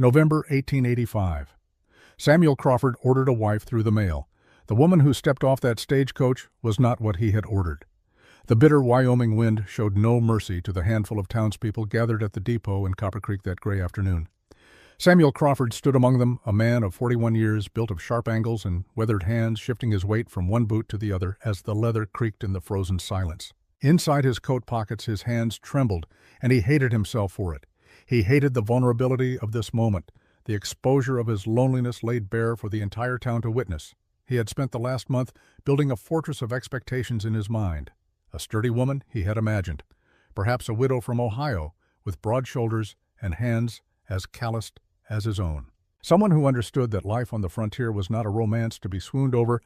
November 1885. Samuel Crawford ordered a wife through the mail. The woman who stepped off that stagecoach was not what he had ordered. The bitter Wyoming wind showed no mercy to the handful of townspeople gathered at the depot in Copper Creek that gray afternoon. Samuel Crawford stood among them, a man of 41 years, built of sharp angles and weathered hands, shifting his weight from one boot to the other as the leather creaked in the frozen silence. Inside his coat pockets his hands trembled, and he hated himself for it. He hated the vulnerability of this moment, the exposure of his loneliness laid bare for the entire town to witness. He had spent the last month building a fortress of expectations in his mind. A sturdy woman he had imagined, perhaps a widow from Ohio, with broad shoulders and hands as calloused as his own. Someone who understood that life on the frontier was not a romance to be swooned over,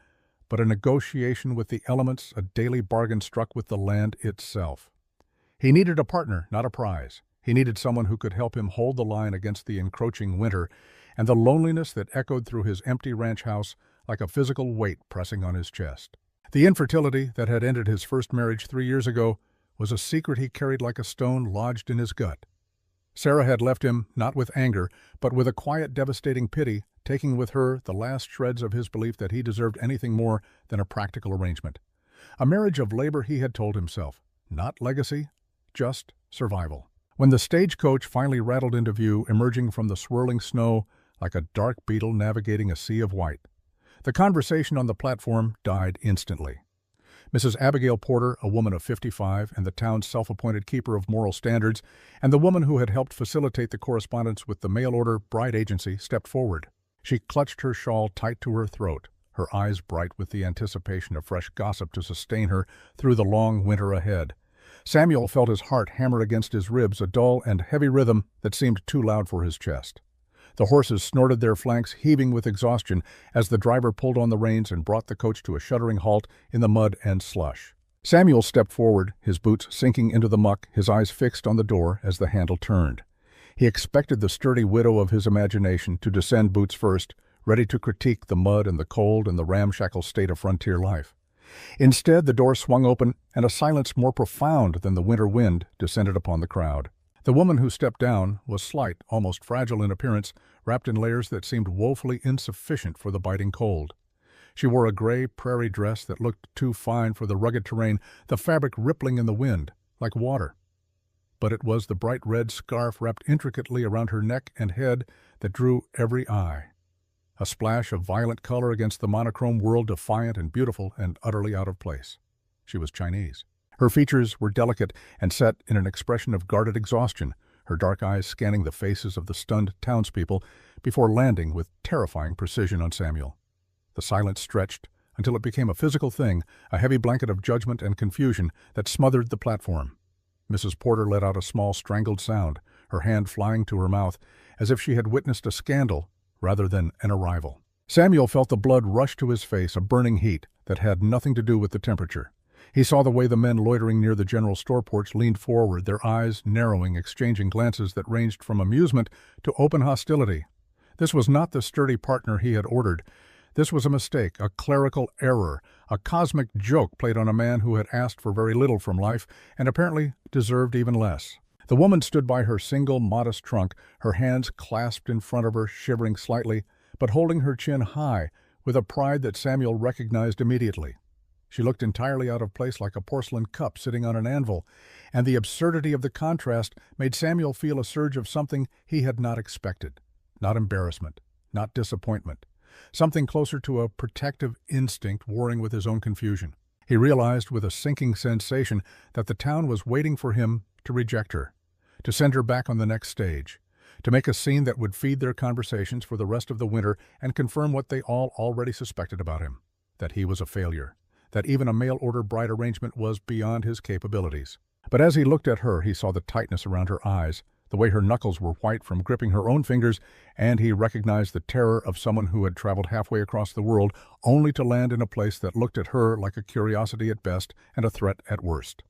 but a negotiation with the elements, a daily bargain struck with the land itself. He needed a partner, not a prize. He needed someone who could help him hold the line against the encroaching winter and the loneliness that echoed through his empty ranch house like a physical weight pressing on his chest. The infertility that had ended his first marriage 3 years ago was a secret he carried like a stone lodged in his gut. Sarah had left him not with anger, but with a quiet, devastating pity, taking with her the last shreds of his belief that he deserved anything more than a practical arrangement. A marriage of labor, he had told himself, not legacy, just survival. When the stagecoach finally rattled into view, emerging from the swirling snow like a dark beetle navigating a sea of white, the conversation on the platform died instantly. Mrs. Abigail Porter, a woman of 55 and the town's self-appointed keeper of moral standards, and the woman who had helped facilitate the correspondence with the mail-order bride agency, stepped forward. She clutched her shawl tight to her throat, her eyes bright with the anticipation of fresh gossip to sustain her through the long winter ahead. Samuel felt his heart hammer against his ribs, a dull and heavy rhythm that seemed too loud for his chest. The horses snorted, their flanks heaving with exhaustion as the driver pulled on the reins and brought the coach to a shuddering halt in the mud and slush. Samuel stepped forward, his boots sinking into the muck, his eyes fixed on the door as the handle turned. He expected the sturdy widow of his imagination to descend boots first, ready to critique the mud and the cold and the ramshackle state of frontier life. Instead, the door swung open, and a silence more profound than the winter wind descended upon the crowd. The woman who stepped down was slight, almost fragile in appearance, wrapped in layers that seemed woefully insufficient for the biting cold. She wore a gray prairie dress that looked too fine for the rugged terrain, the fabric rippling in the wind, like water. But it was the bright red scarf wrapped intricately around her neck and head that drew every eye. A splash of violent color against the monochrome world, defiant and beautiful and utterly out of place. She was Chinese. Her features were delicate and set in an expression of guarded exhaustion, her dark eyes scanning the faces of the stunned townspeople before landing with terrifying precision on Samuel. The silence stretched until it became a physical thing, a heavy blanket of judgment and confusion that smothered the platform. Mrs. Porter let out a small strangled sound, her hand flying to her mouth, as if she had witnessed a scandal rather than an arrival. Samuel felt the blood rush to his face, a burning heat that had nothing to do with the temperature. He saw the way the men loitering near the general store porch leaned forward, their eyes narrowing, exchanging glances that ranged from amusement to open hostility. This was not the sturdy partner he had ordered. This was a mistake, a clerical error, a cosmic joke played on a man who had asked for very little from life and apparently deserved even less. The woman stood by her single, modest trunk, her hands clasped in front of her, shivering slightly, but holding her chin high, with a pride that Samuel recognized immediately. She looked entirely out of place, like a porcelain cup sitting on an anvil, and the absurdity of the contrast made Samuel feel a surge of something he had not expected. Not embarrassment, not disappointment. Something closer to a protective instinct warring with his own confusion. He realized with a sinking sensation that the town was waiting for him to reject her, to send her back on the next stage, to make a scene that would feed their conversations for the rest of the winter and confirm what they all already suspected about him, that he was a failure, that even a mail-order bride arrangement was beyond his capabilities. But as he looked at her, he saw the tightness around her eyes, the way her knuckles were white from gripping her own fingers, and he recognized the terror of someone who had traveled halfway across the world only to land in a place that looked at her like a curiosity at best and a threat at worst.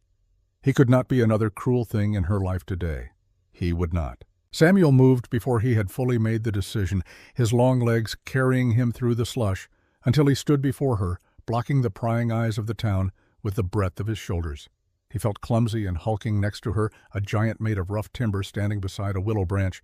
He could not be another cruel thing in her life today. He would not. Samuel moved before he had fully made the decision, his long legs carrying him through the slush, until he stood before her, blocking the prying eyes of the town with the breadth of his shoulders. He felt clumsy and hulking next to her, a giant made of rough timber standing beside a willow branch.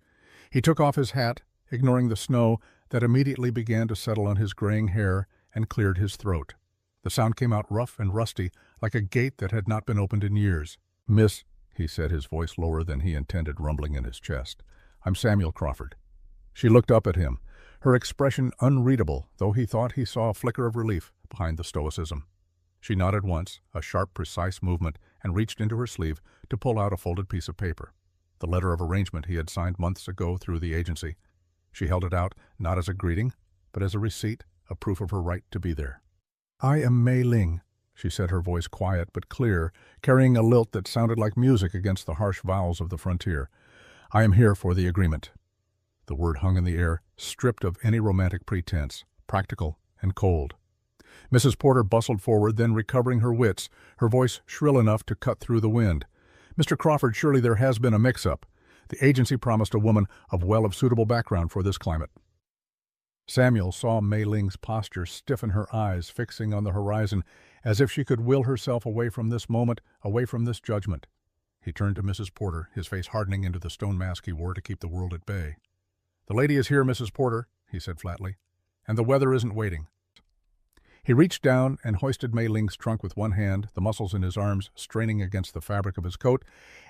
He took off his hat, ignoring the snow that immediately began to settle on his graying hair and cleared his throat. The sound came out rough and rusty, like a gate that had not been opened in years. "Miss," he said, his voice lower than he intended, rumbling in his chest, "I'm Samuel Crawford." She looked up at him, her expression unreadable, though he thought he saw a flicker of relief behind the stoicism. She nodded once, a sharp, precise movement, and reached into her sleeve to pull out a folded piece of paper, the letter of arrangement he had signed months ago through the agency. She held it out, not as a greeting, but as a receipt, a proof of her right to be there. "I am Mei Ling," she said, her voice quiet but clear, carrying a lilt that sounded like music against the harsh vowels of the frontier. "I am here for the agreement." The word hung in the air, stripped of any romantic pretense, practical and cold. Mrs. Porter bustled forward, then recovering her wits, her voice shrill enough to cut through the wind. "Mr. Crawford, surely there has been a mix-up. The agency promised a woman of suitable background for this climate." Samuel saw Mei Ling's posture stiffen, her eyes fixing on the horizon, as if she could will herself away from this moment, away from this judgment. He turned to Mrs. Porter, his face hardening into the stone mask he wore to keep the world at bay. "The lady is here, Mrs. Porter," he said flatly, "and the weather isn't waiting." He reached down and hoisted Mei Ling's trunk with one hand, the muscles in his arms straining against the fabric of his coat,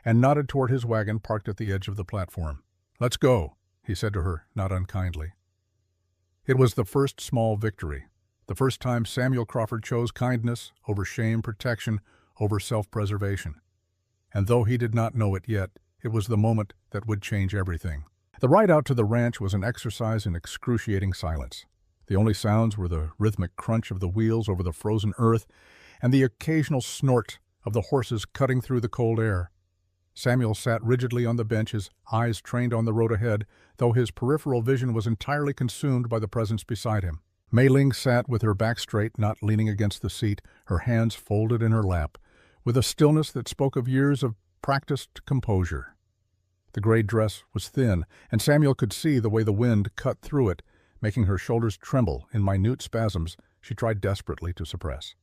and nodded toward his wagon parked at the edge of the platform. "Let's go," he said to her, not unkindly. It was the first small victory, the first time Samuel Crawford chose kindness over shame, protection over self-preservation. And though he did not know it yet, it was the moment that would change everything. The ride out to the ranch was an exercise in excruciating silence. The only sounds were the rhythmic crunch of the wheels over the frozen earth and the occasional snort of the horses cutting through the cold air. Samuel sat rigidly on the bench, his eyes trained on the road ahead, though his peripheral vision was entirely consumed by the presence beside him. Mei Ling sat with her back straight, not leaning against the seat, her hands folded in her lap, with a stillness that spoke of years of practiced composure. The gray dress was thin, and Samuel could see the way the wind cut through it, making her shoulders tremble in minute spasms she tried desperately to suppress.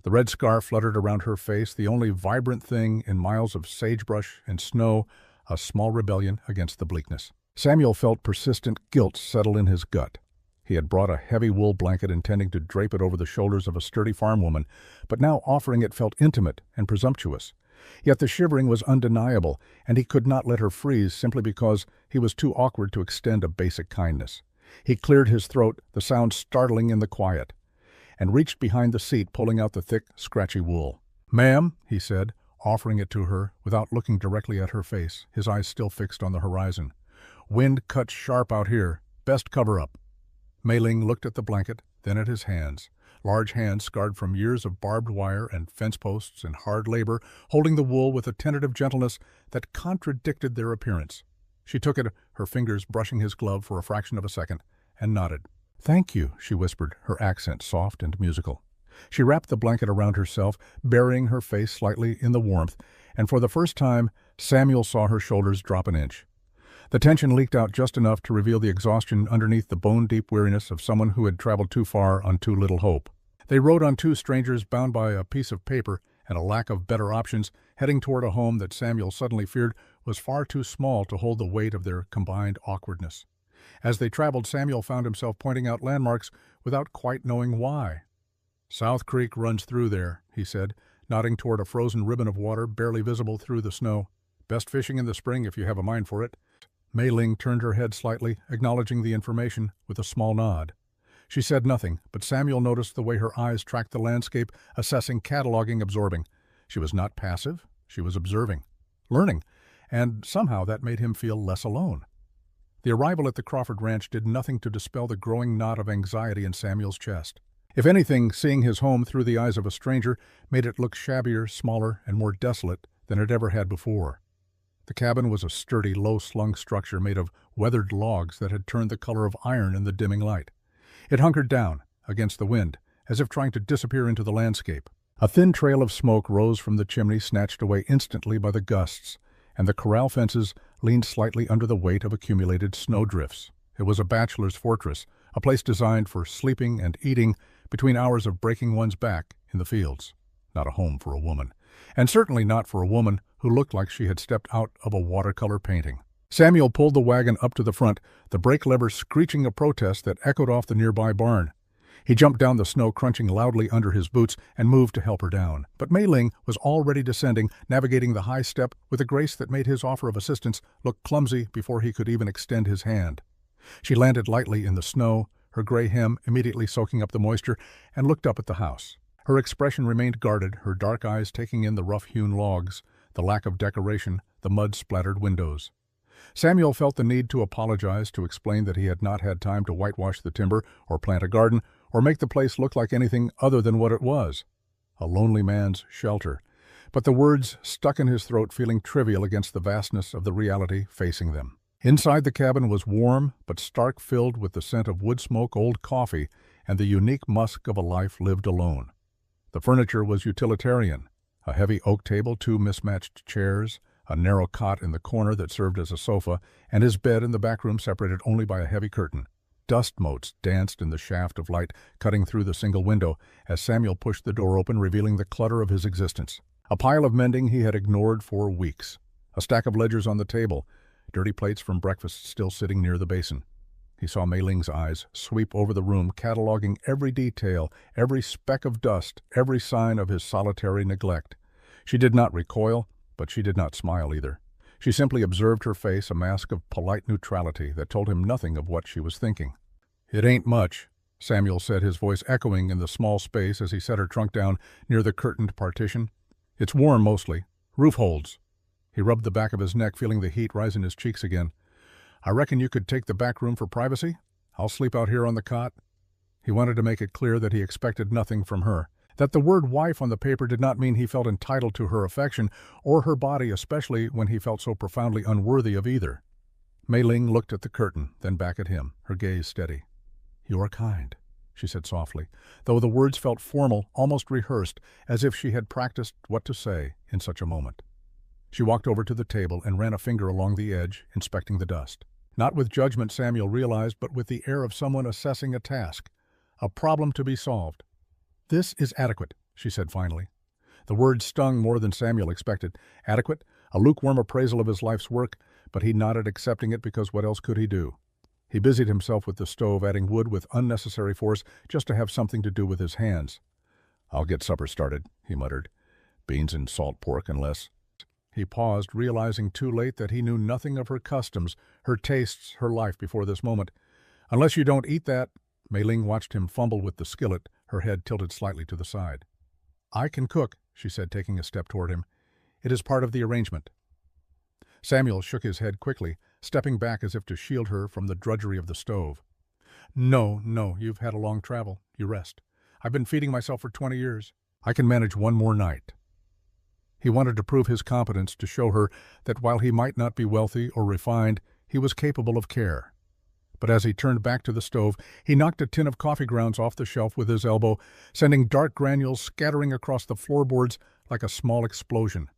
The red scarf fluttered around her face, the only vibrant thing in miles of sagebrush and snow, a small rebellion against the bleakness. Samuel felt persistent guilt settle in his gut. He had brought a heavy wool blanket intending to drape it over the shoulders of a sturdy farm woman, but now offering it felt intimate and presumptuous. Yet the shivering was undeniable, and he could not let her freeze simply because he was too awkward to extend a basic kindness. He cleared his throat, the sound startling in the quiet, and reached behind the seat, pulling out the thick, scratchy wool. "Ma'am," he said, offering it to her without looking directly at her face, his eyes still fixed on the horizon. "Wind cuts sharp out here. Best cover up." Mei Ling looked at the blanket, then at his hands, large hands scarred from years of barbed wire and fence posts and hard labor, holding the wool with a tentative gentleness that contradicted their appearance. She took it, her fingers brushing his glove for a fraction of a second, and nodded. "Thank you," she whispered, her accent soft and musical. She wrapped the blanket around herself, burying her face slightly in the warmth, and for the first time Samuel saw her shoulders drop an inch. The tension leaked out just enough to reveal the exhaustion underneath the bone-deep weariness of someone who had traveled too far on too little hope. They rode on two strangers bound by a piece of paper and a lack of better options, heading toward a home that Samuel suddenly feared was far too small to hold the weight of their combined awkwardness. As they traveled, Samuel found himself pointing out landmarks without quite knowing why. "South Creek runs through there," he said, nodding toward a frozen ribbon of water barely visible through the snow. "Best fishing in the spring if you have a mind for it." Mei Ling turned her head slightly, acknowledging the information with a small nod. She said nothing, but Samuel noticed the way her eyes tracked the landscape, assessing, cataloging, absorbing. She was not passive, she was observing, learning, and somehow that made him feel less alone. The arrival at the Crawford Ranch did nothing to dispel the growing knot of anxiety in Samuel's chest. If anything, seeing his home through the eyes of a stranger made it look shabbier, smaller, and more desolate than it ever had before. The cabin was a sturdy, low-slung structure made of weathered logs that had turned the color of iron in the dimming light. It hunkered down, against the wind, as if trying to disappear into the landscape. A thin trail of smoke rose from the chimney, snatched away instantly by the gusts, and the corral fences leaned slightly under the weight of accumulated snowdrifts. It was a bachelor's fortress, a place designed for sleeping and eating between hours of breaking one's back in the fields. Not a home for a woman, and certainly not for a woman who looked like she had stepped out of a watercolor painting. Samuel pulled the wagon up to the front, the brake lever screeching a protest that echoed off the nearby barn. He jumped down the snow, crunching loudly under his boots, and moved to help her down. But Mei Ling was already descending, navigating the high step with a grace that made his offer of assistance look clumsy before he could even extend his hand. She landed lightly in the snow, her gray hem immediately soaking up the moisture, and looked up at the house. Her expression remained guarded, her dark eyes taking in the rough-hewn logs, the lack of decoration, the mud-splattered windows. Samuel felt the need to apologize, to explain that he had not had time to whitewash the timber or plant a garden or make the place look like anything other than what it was, a lonely man's shelter. But the words stuck in his throat, feeling trivial against the vastness of the reality facing them. Inside the cabin was warm but stark, filled with the scent of wood smoke, old coffee, and the unique musk of a life lived alone. The furniture was utilitarian, a heavy oak table, two mismatched chairs, a narrow cot in the corner that served as a sofa, and his bed in the back room separated only by a heavy curtain. Dust motes danced in the shaft of light cutting through the single window as Samuel pushed the door open, revealing the clutter of his existence. A pile of mending he had ignored for weeks. A stack of ledgers on the table, dirty plates from breakfast still sitting near the basin. He saw Mei Ling's eyes sweep over the room, cataloging every detail, every speck of dust, every sign of his solitary neglect. She did not recoil, but she did not smile either. She simply observed her face, a mask of polite neutrality that told him nothing of what she was thinking. "It ain't much," Samuel said, his voice echoing in the small space as he set her trunk down near the curtained partition. "It's warm mostly. Roof holds." He rubbed the back of his neck, feeling the heat rise in his cheeks again. "I reckon you could take the back room for privacy? I'll sleep out here on the cot." He wanted to make it clear that he expected nothing from her, that the word wife on the paper did not mean he felt entitled to her affection or her body, especially when he felt so profoundly unworthy of either. Mei Ling looked at the curtain, then back at him, her gaze steady. "You are kind," she said softly, though the words felt formal, almost rehearsed, as if she had practiced what to say in such a moment. She walked over to the table and ran a finger along the edge, inspecting the dust. Not with judgment, Samuel realized, but with the air of someone assessing a task, a problem to be solved. "This is adequate," she said finally. The words stung more than Samuel expected. Adequate, a lukewarm appraisal of his life's work, but he nodded, accepting it because what else could he do? He busied himself with the stove, adding wood with unnecessary force just to have something to do with his hands. "I'll get supper started," he muttered. "Beans and salt pork and less." He paused, realizing too late that he knew nothing of her customs, her tastes, her life before this moment. "Unless you don't eat that." Mei Ling watched him fumble with the skillet, her head tilted slightly to the side. "I can cook," she said, taking a step toward him. "It is part of the arrangement." Samuel shook his head quickly, stepping back as if to shield her from the drudgery of the stove. No, you've had a long travel. You rest. I've been feeding myself for 20 years. I can manage one more night." He wanted to prove his competence, to show her that while he might not be wealthy or refined, he was capable of care. But as he turned back to the stove, he knocked a tin of coffee grounds off the shelf with his elbow, sending dark granules scattering across the floorboards like a small explosion.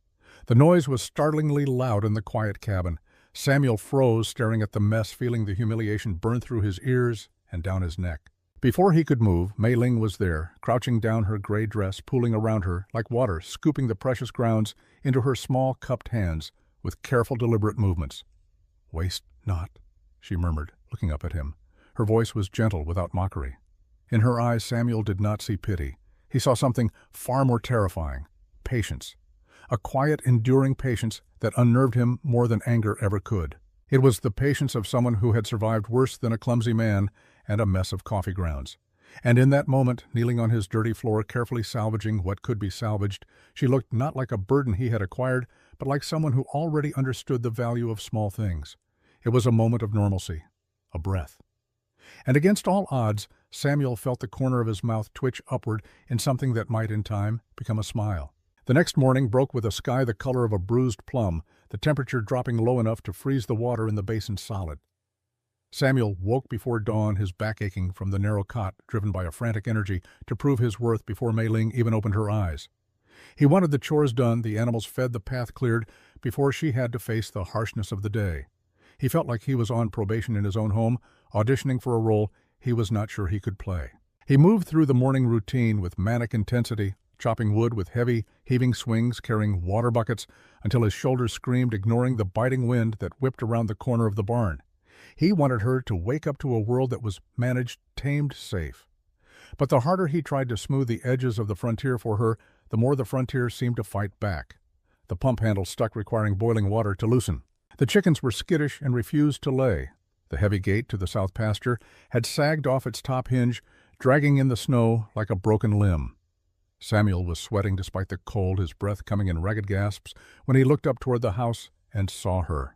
The noise was startlingly loud in the quiet cabin. Samuel froze, staring at the mess, feeling the humiliation burn through his ears and down his neck. Before he could move, Mei Ling was there, crouching down, her gray dress pooling around her like water, scooping the precious grounds into her small cupped hands with careful, deliberate movements. "Waste not," she murmured, looking up at him. Her voice was gentle, without mockery. In her eyes, Samuel did not see pity. He saw something far more terrifying: patience. A quiet, enduring patience that unnerved him more than anger ever could. It was the patience of someone who had survived worse than a clumsy man and a mess of coffee grounds. And in that moment, kneeling on his dirty floor, carefully salvaging what could be salvaged, she looked not like a burden he had acquired, but like someone who already understood the value of small things. It was a moment of normalcy, a breath. And against all odds, Samuel felt the corner of his mouth twitch upward in something that might, in time, become a smile. The next morning broke with a sky the color of a bruised plum, the temperature dropping low enough to freeze the water in the basin solid. Samuel woke before dawn, his back aching from the narrow cot, driven by a frantic energy to prove his worth before Mei Ling even opened her eyes. He wanted the chores done, the animals fed, the path cleared, before she had to face the harshness of the day. He felt like he was on probation in his own home, auditioning for a role he was not sure he could play. He moved through the morning routine with manic intensity, chopping wood with heavy, heaving swings, carrying water buckets, until his shoulders screamed, ignoring the biting wind that whipped around the corner of the barn. He wanted her to wake up to a world that was managed, tamed, safe. But the harder he tried to smooth the edges of the frontier for her, the more the frontier seemed to fight back. The pump handle stuck, requiring boiling water to loosen. The chickens were skittish and refused to lay. The heavy gate to the south pasture had sagged off its top hinge, dragging in the snow like a broken limb. Samuel was sweating despite the cold, his breath coming in ragged gasps, when he looked up toward the house and saw her.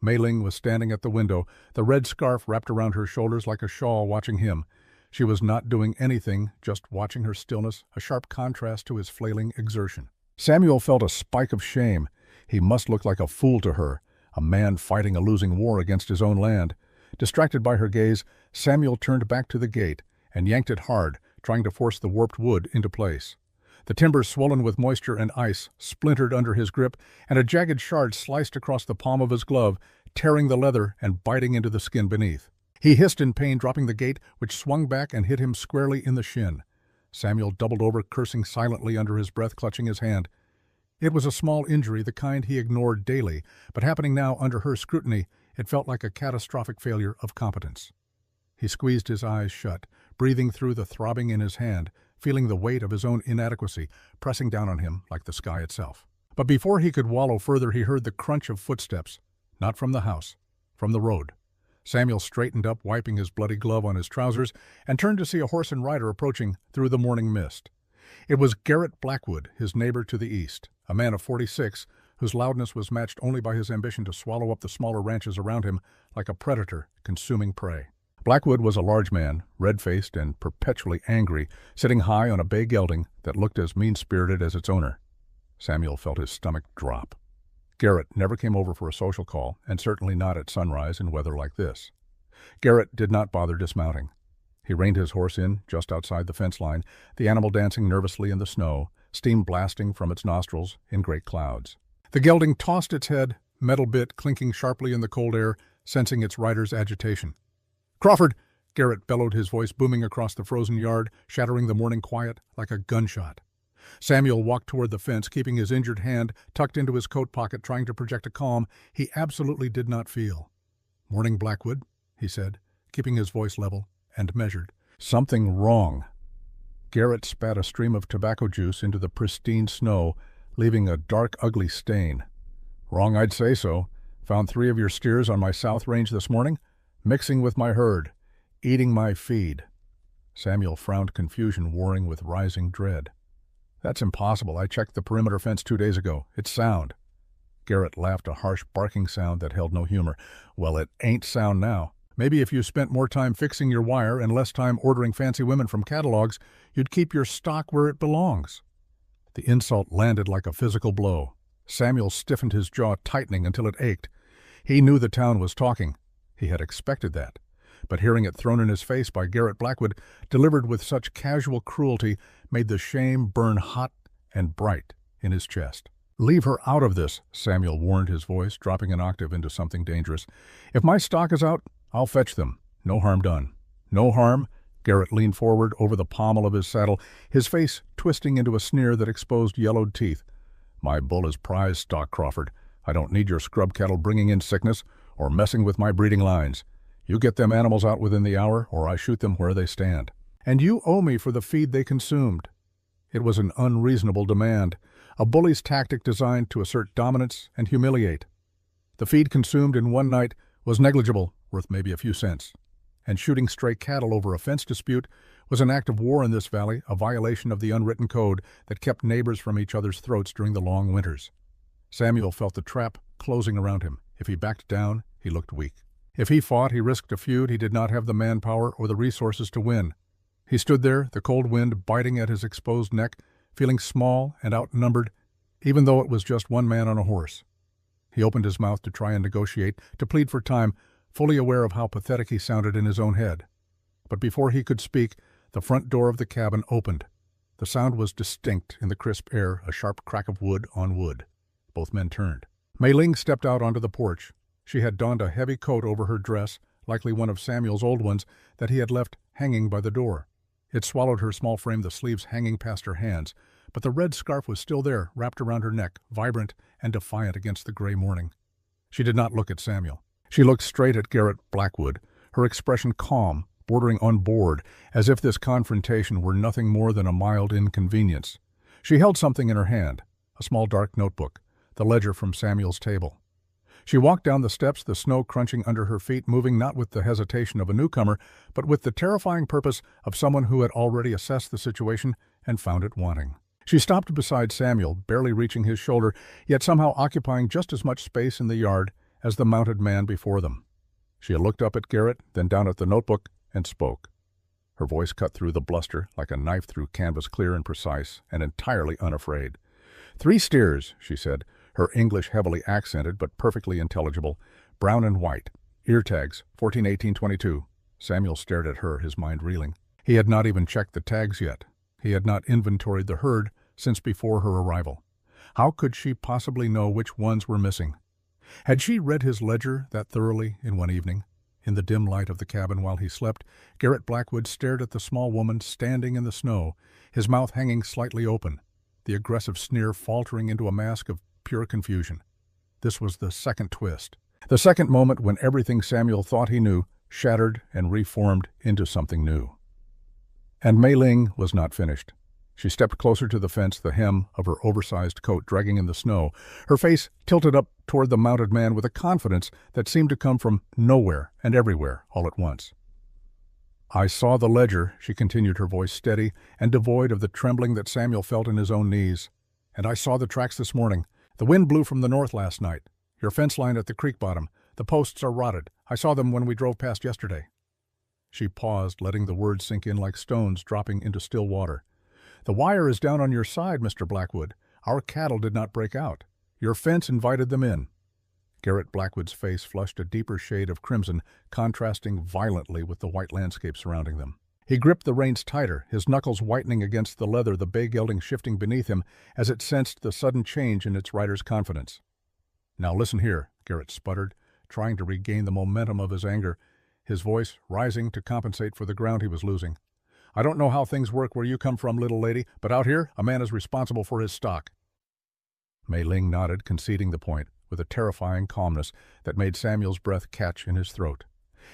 Mei Ling was standing at the window, the red scarf wrapped around her shoulders like a shawl, watching him. She was not doing anything, just watching her stillness, a sharp contrast to his flailing exertion. Samuel felt a spike of shame. He must look like a fool to her, a man fighting a losing war against his own land. Distracted by her gaze, Samuel turned back to the gate and yanked it hard, trying to force the warped wood into place. The timber, swollen with moisture and ice, splintered under his grip, and a jagged shard sliced across the palm of his glove, tearing the leather and biting into the skin beneath. He hissed in pain, dropping the gate, which swung back and hit him squarely in the shin. Samuel doubled over, cursing silently under his breath, clutching his hand. It was a small injury, the kind he ignored daily, but happening now under her scrutiny, it felt like a catastrophic failure of competence. He squeezed his eyes shut, breathing through the throbbing in his hand, feeling the weight of his own inadequacy pressing down on him like the sky itself. But before he could wallow further, he heard the crunch of footsteps, not from the house, from the road. Samuel straightened up, wiping his bloody glove on his trousers, and turned to see a horse and rider approaching through the morning mist. It was Garrett Blackwood, his neighbor to the east, a man of 46, whose loudness was matched only by his ambition to swallow up the smaller ranches around him like a predator consuming prey. Blackwood was a large man, red-faced and perpetually angry, sitting high on a bay gelding that looked as mean-spirited as its owner. Samuel felt his stomach drop. Garrett never came over for a social call, and certainly not at sunrise in weather like this. Garrett did not bother dismounting. He reined his horse in just outside the fence line, the animal dancing nervously in the snow, steam blasting from its nostrils in great clouds. The gelding tossed its head, metal bit clinking sharply in the cold air, sensing its rider's agitation. "Crawford!" Garrett bellowed, his voice booming across the frozen yard, shattering the morning quiet like a gunshot. Samuel walked toward the fence, keeping his injured hand tucked into his coat pocket, trying to project a calm he absolutely did not feel. "Morning, Blackwood," he said, keeping his voice level and measured. "Something wrong." Garrett spat a stream of tobacco juice into the pristine snow, leaving a dark, ugly stain. "Wrong, I'd say so. Found 3 of your steers on my south range this morning, mixing with my herd, eating my feed." Samuel frowned, confusion warring with rising dread. "That's impossible. I checked the perimeter fence 2 days ago. It's sound." Garrett laughed, a harsh barking sound that held no humor. "Well, it ain't sound now. Maybe if you spent more time fixing your wire and less time ordering fancy women from catalogs, you'd keep your stock where it belongs." The insult landed like a physical blow. Samuel stiffened, his jaw tightening until it ached. He knew the town was talking. He had expected that. But hearing it thrown in his face by Garrett Blackwood, delivered with such casual cruelty, made the shame burn hot and bright in his chest. "Leave her out of this," Samuel warned, his voice dropping an octave into something dangerous. "If my stock is out, I'll fetch them. No harm done." "No harm?" Garrett leaned forward over the pommel of his saddle, his face twisting into a sneer that exposed yellowed teeth. "My bull is prize stock, Crawford. I don't need your scrub cattle bringing in sickness or messing with my breeding lines. You get them animals out within the hour, or I shoot them where they stand. And you owe me for the feed they consumed." It was an unreasonable demand, a bully's tactic designed to assert dominance and humiliate. The feed consumed in one night was negligible, worth maybe a few cents. And shooting stray cattle over a fence dispute was an act of war in this valley, a violation of the unwritten code that kept neighbors from each other's throats during the long winters. Samuel felt the trap closing around him. If he backed down, he looked weak. If he fought, he risked a feud he did not have the manpower or the resources to win. He stood there, the cold wind biting at his exposed neck, feeling small and outnumbered, even though it was just one man on a horse. He opened his mouth to try and negotiate, to plead for time, fully aware of how pathetic he sounded in his own head. But before he could speak, the front door of the cabin opened. The sound was distinct in the crisp air, a sharp crack of wood on wood. Both men turned. Mei Ling stepped out onto the porch. She had donned a heavy coat over her dress, likely one of Samuel's old ones that he had left hanging by the door. It swallowed her small frame, the sleeves hanging past her hands, but the red scarf was still there, wrapped around her neck, vibrant and defiant against the gray morning. She did not look at Samuel. She looked straight at Garrett Blackwood, her expression calm, bordering on bored, as if this confrontation were nothing more than a mild inconvenience. She held something in her hand, a small dark notebook, the ledger from Samuel's table. She walked down the steps, the snow crunching under her feet, moving not with the hesitation of a newcomer, but with the terrifying purpose of someone who had already assessed the situation and found it wanting. She stopped beside Samuel, barely reaching his shoulder, yet somehow occupying just as much space in the yard as the mounted man before them. She looked up at Garrett, then down at the notebook, and spoke. Her voice cut through the bluster like a knife through canvas, clear and precise, and entirely unafraid. 3 steers, she said, her English heavily accented but perfectly intelligible, brown and white, ear tags, 14-18-22. Samuel stared at her, his mind reeling. He had not even checked the tags yet. He had not inventoried the herd since before her arrival. How could she possibly know which ones were missing? Had she read his ledger that thoroughly in one evening? In the dim light of the cabin while he slept, Garrett Blackwood stared at the small woman standing in the snow, his mouth hanging slightly open, the aggressive sneer faltering into a mask of pure confusion. This was the second twist, the second moment when everything Samuel thought he knew shattered and reformed into something new. And Mei Ling was not finished. She stepped closer to the fence, the hem of her oversized coat dragging in the snow, her face tilted up toward the mounted man with a confidence that seemed to come from nowhere and everywhere all at once. "I saw the ledger," she continued, her voice steady and devoid of the trembling that Samuel felt in his own knees. "And I saw the tracks this morning. The wind blew from the north last night. Your fence line at the creek bottom. The posts are rotted. I saw them when we drove past yesterday." She paused, letting the words sink in like stones dropping into still water. "The wire is down on your side, Mr. Blackwood. Our cattle did not break out. Your fence invited them in." Garrett Blackwood's face flushed a deeper shade of crimson, contrasting violently with the white landscape surrounding them. He gripped the reins tighter, his knuckles whitening against the leather, the bay gelding shifting beneath him as it sensed the sudden change in its rider's confidence. "Now listen here," Garrett sputtered, trying to regain the momentum of his anger, his voice rising to compensate for the ground he was losing. "I don't know how things work where you come from, little lady, but out here a man is responsible for his stock." Mei Ling nodded, conceding the point, with a terrifying calmness that made Samuel's breath catch in his throat.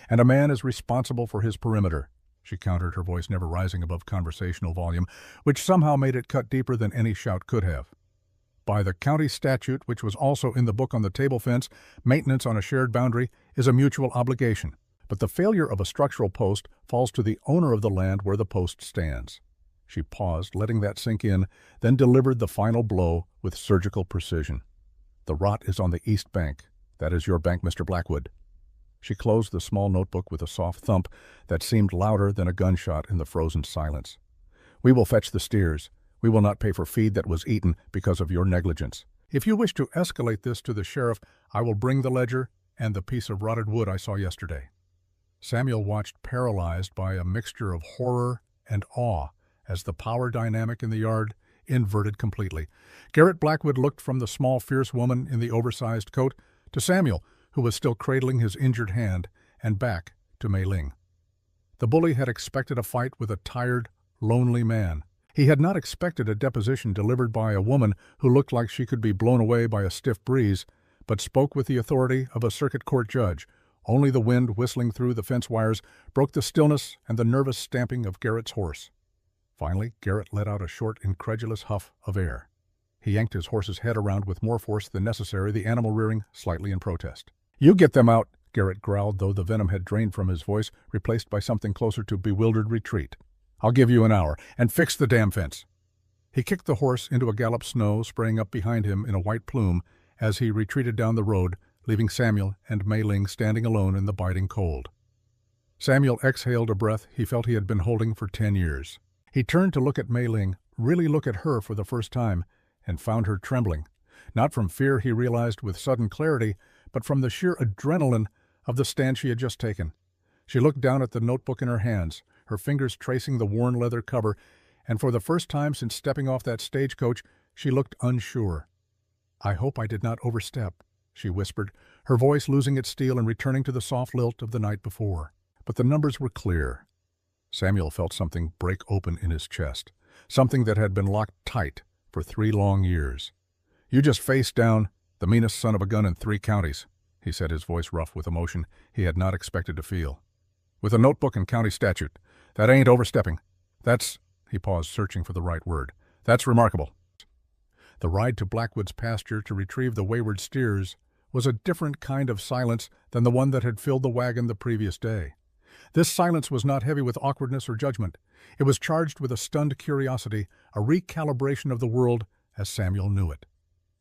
"And a man is responsible for his perimeter," she countered, her voice never rising above conversational volume, which somehow made it cut deeper than any shout could have. "By the county statute, which was also in the book on the table fence, maintenance on a shared boundary is a mutual obligation, but the failure of a structural post falls to the owner of the land where the post stands." She paused, letting that sink in, then delivered the final blow with surgical precision. "The rot is on the east bank. That is your bank, Mr. Blackwood." She closed the small notebook with a soft thump that seemed louder than a gunshot in the frozen silence. "We will fetch the steers. We will not pay for feed that was eaten because of your negligence. If you wish to escalate this to the sheriff, I will bring the ledger and the piece of rotted wood I saw yesterday." Samuel watched, paralyzed by a mixture of horror and awe, as the power dynamic in the yard inverted completely. Garrett Blackwood looked from the small, fierce woman in the oversized coat to Samuel, who was still cradling his injured hand, and back to Mei Ling. The bully had expected a fight with a tired, lonely man. He had not expected a deposition delivered by a woman who looked like she could be blown away by a stiff breeze, but spoke with the authority of a circuit court judge. Only the wind whistling through the fence wires broke the stillness and the nervous stamping of Garrett's horse. Finally, Garrett let out a short, incredulous huff of air. He yanked his horse's head around with more force than necessary, the animal rearing slightly in protest. "You get them out," Garrett growled, though the venom had drained from his voice, replaced by something closer to bewildered retreat. "I'll give you an hour, and fix the damn fence." He kicked the horse into a gallop, snow spraying up behind him in a white plume as he retreated down the road, leaving Samuel and Mei Ling standing alone in the biting cold. Samuel exhaled a breath he felt he had been holding for 10 years. He turned to look at Mei Ling, really look at her for the first time, and found her trembling, not from fear, he realized with sudden clarity, but from the sheer adrenaline of the stand she had just taken. She looked down at the notebook in her hands, her fingers tracing the worn leather cover, and for the first time since stepping off that stagecoach, she looked unsure. "I hope I did not overstep," she whispered, her voice losing its steel and returning to the soft lilt of the night before. But the numbers were clear. Samuel felt something break open in his chest, something that had been locked tight, for 3 long years. "You just faced down the meanest son of a gun in 3 counties," he said, his voice rough with emotion he had not expected to feel. "With a notebook and county statute. That ain't overstepping. That's—" he paused, searching for the right word. "That's remarkable." The ride to Blackwood's pasture to retrieve the wayward steers was a different kind of silence than the one that had filled the wagon the previous day. This silence was not heavy with awkwardness or judgment. It was charged with a stunned curiosity, a recalibration of the world as Samuel knew it.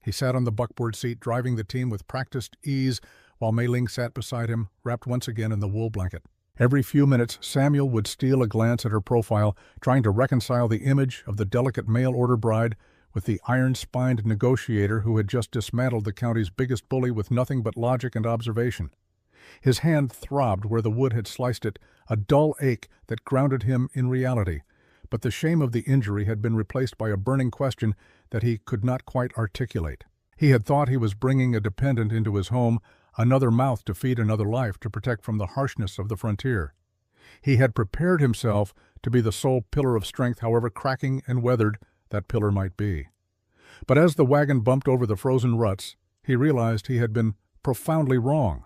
He sat on the buckboard seat, driving the team with practiced ease, while Mei Ling sat beside him, wrapped once again in the wool blanket. Every few minutes, Samuel would steal a glance at her profile, trying to reconcile the image of the delicate mail-order bride with the iron-spined negotiator who had just dismantled the county's biggest bully with nothing but logic and observation. His hand throbbed where the wood had sliced it, a dull ache that grounded him in reality, but the shame of the injury had been replaced by a burning question that he could not quite articulate. He had thought he was bringing a dependent into his home, another mouth to feed another life to protect from the harshness of the frontier. He had prepared himself to be the sole pillar of strength, however cracking and weathered that pillar might be. But as the wagon bumped over the frozen ruts, he realized he had been profoundly wrong.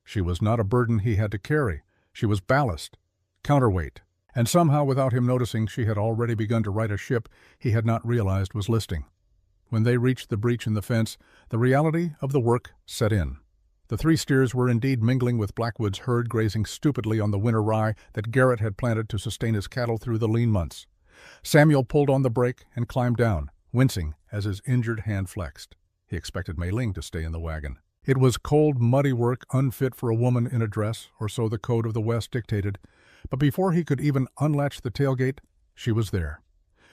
She was not a burden he had to carry. She was ballast, counterweight, and somehow, without him noticing, she had already begun to right a ship he had not realized was listing. When they reached the breach in the fence, the reality of the work set in. The 3 steers were indeed mingling with Blackwood's herd, grazing stupidly on the winter rye that Garrett had planted to sustain his cattle through the lean months. Samuel pulled on the brake and climbed down, wincing as his injured hand flexed. He expected Mei Ling to stay in the wagon. It was cold, muddy work, unfit for a woman in a dress, or so the code of the West dictated. But before he could even unlatch the tailgate, she was there.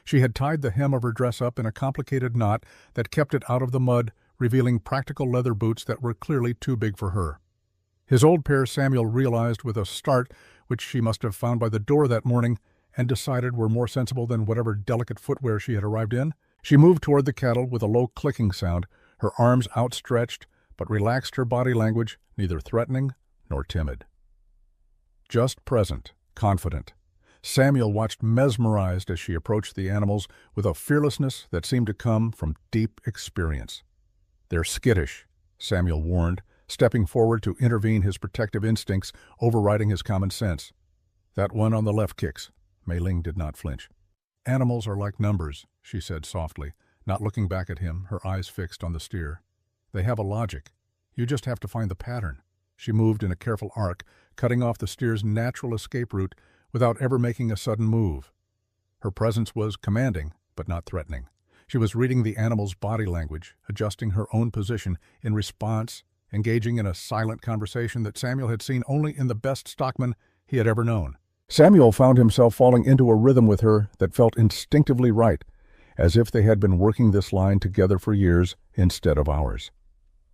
She had tied the hem of her dress up in a complicated knot that kept it out of the mud, revealing practical leather boots that were clearly too big for her. His old pair Samuel realized with a start, which she must have found by the door that morning, and decided were more sensible than whatever delicate footwear she had arrived in. She moved toward the cattle with a low clicking sound, her arms outstretched, but relaxed her body language, neither threatening nor timid. Just present, confident. Samuel watched mesmerized as she approached the animals with a fearlessness that seemed to come from deep experience. "They're skittish," Samuel warned, stepping forward to intervene, his protective instincts overriding his common sense. "That one on the left kicks." Mei Ling did not flinch. "Animals are like numbers," she said softly, not looking back at him, her eyes fixed on the steer. "They have a logic. You just have to find the pattern." She moved in a careful arc, cutting off the steer's natural escape route without ever making a sudden move. Her presence was commanding, but not threatening. She was reading the animal's body language, adjusting her own position in response, engaging in a silent conversation that Samuel had seen only in the best stockman he had ever known. Samuel found himself falling into a rhythm with her that felt instinctively right, as if they had been working this line together for years instead of hours.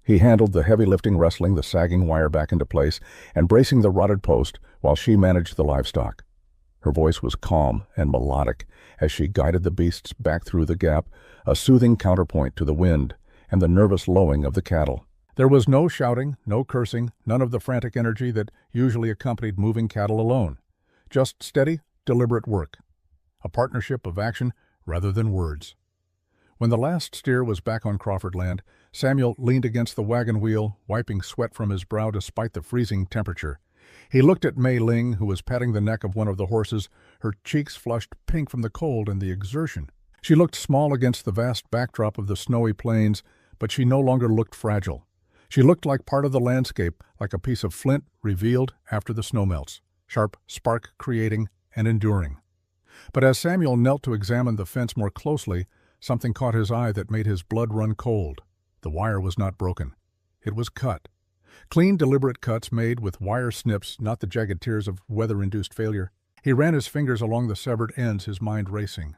He handled the heavy lifting, wrestling the sagging wire back into place and bracing the rotted post while she managed the livestock. Her voice was calm and melodic as she guided the beasts back through the gap, a soothing counterpoint to the wind and the nervous lowing of the cattle. There was no shouting, no cursing, none of the frantic energy that usually accompanied moving cattle alone. Just steady, deliberate work. A partnership of action rather than words. When the last steer was back on Crawford land, Samuel leaned against the wagon wheel, wiping sweat from his brow despite the freezing temperature. He looked at Mei Ling, who was patting the neck of one of the horses, her cheeks flushed pink from the cold and the exertion. She looked small against the vast backdrop of the snowy plains, but she no longer looked fragile. She looked like part of the landscape, like a piece of flint revealed after the snow melts, sharp spark creating and enduring. But as Samuel knelt to examine the fence more closely, something caught his eye that made his blood run cold. The wire was not broken. It was cut. Clean, deliberate cuts made with wire snips, not the jagged tears of weather-induced failure. He ran his fingers along the severed ends, his mind racing.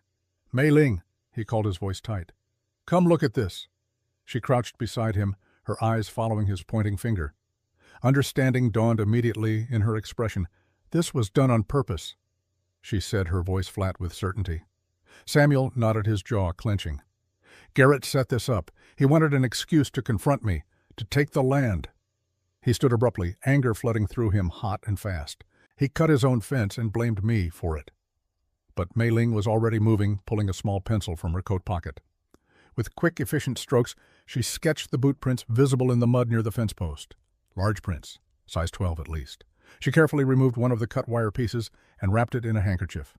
"Mei Ling," he called, his voice tight. "Come look at this." She crouched beside him, her eyes following his pointing finger. Understanding dawned immediately in her expression. "This was done on purpose," she said, her voice flat with certainty. Samuel nodded, his jaw clenching. "Garrett set this up. He wanted an excuse to confront me, to take the land." He stood abruptly, anger flooding through him hot and fast. He cut his own fence and blamed me for it. But Mei Ling was already moving, pulling a small pencil from her coat pocket. With quick, efficient strokes, she sketched the boot prints visible in the mud near the fence post. Large prints, size 12 at least. She carefully removed one of the cut wire pieces and wrapped it in a handkerchief.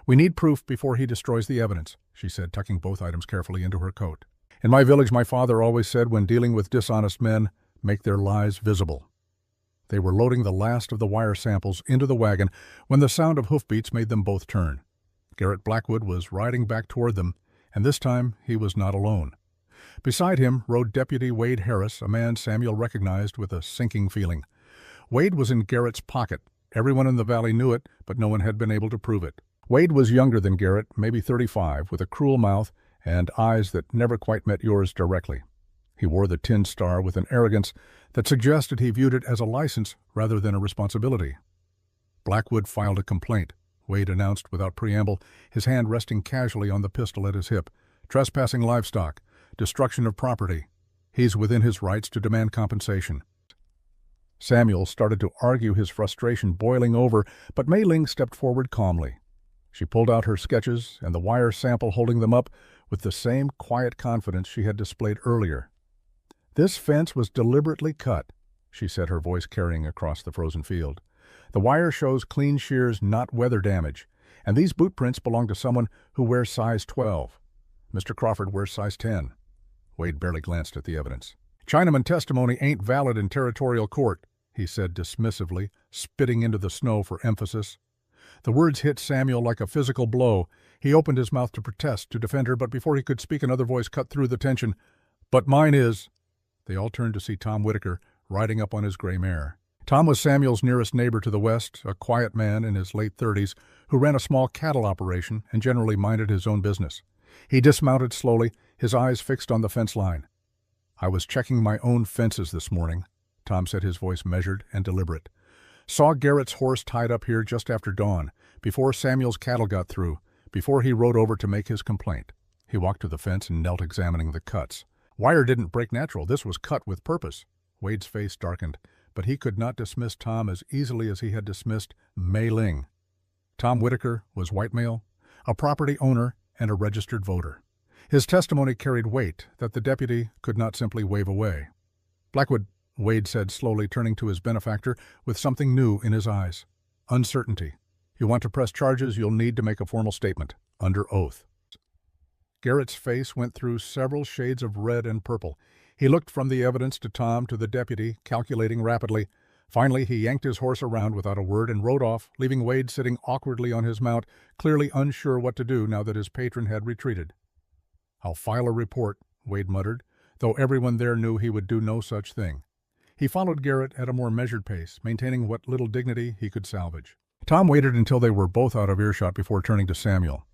"We need proof before he destroys the evidence," she said, tucking both items carefully into her coat. "In my village, my father always said when dealing with dishonest men, make their lies visible." They were loading the last of the wire samples into the wagon when the sound of hoofbeats made them both turn. Garrett Blackwood was riding back toward them, and this time he was not alone. Beside him rode Deputy Wade Harris, a man Samuel recognized with a sinking feeling. Wade was in Garrett's pocket. Everyone in the valley knew it, but no one had been able to prove it. Wade was younger than Garrett, maybe 35, with a cruel mouth and eyes that never quite met yours directly. He wore the tin star with an arrogance that suggested he viewed it as a license rather than a responsibility. Blackwood filed a complaint, Wade announced without preamble, his hand resting casually on the pistol at his hip. "Trespassing livestock, destruction of property. He's within his rights to demand compensation." Samuel started to argue, his frustration boiling over, but Mei Ling stepped forward calmly. She pulled out her sketches and the wire sample, holding them up with the same quiet confidence she had displayed earlier. "This fence was deliberately cut," she said, her voice carrying across the frozen field. "The wire shows clean shears, not weather damage, and these boot prints belong to someone who wears size 12. Mr. Crawford wears size 10. Wade barely glanced at the evidence. "Chinaman testimony ain't valid in territorial court," he said dismissively, spitting into the snow for emphasis. The words hit Samuel like a physical blow. He opened his mouth to protest, to defend her, but before he could speak, another voice cut through the tension. "But mine is." They all turned to see Tom Whitaker riding up on his gray mare. Tom was Samuel's nearest neighbor to the west, a quiet man in his late 30s who ran a small cattle operation and generally minded his own business. He dismounted slowly, his eyes fixed on the fence line. "I was checking my own fences this morning," Tom said, his voice measured and deliberate. "Saw Garrett's horse tied up here just after dawn, before Samuel's cattle got through, before he rode over to make his complaint." He walked to the fence and knelt, examining the cuts. Wire didn't break natural. This was cut with purpose. Wade's face darkened, but he could not dismiss Tom as easily as he had dismissed Mei Ling. Tom Whitaker was white male, a property owner, and a registered voter. His testimony carried weight that the deputy could not simply wave away. "Blackwood," Wade said slowly, turning to his benefactor with something new in his eyes. "Uncertainty. You want to press charges, you'll need to make a formal statement, under oath." Garrett's face went through several shades of red and purple. He looked from the evidence to Tom to the deputy, calculating rapidly. Finally, he yanked his horse around without a word and rode off, leaving Wade sitting awkwardly on his mount, clearly unsure what to do now that his patron had retreated. "I'll file a report," Wade muttered, though everyone there knew he would do no such thing. He followed Garrett at a more measured pace, maintaining what little dignity he could salvage. Tom waited until they were both out of earshot before turning to Samuel.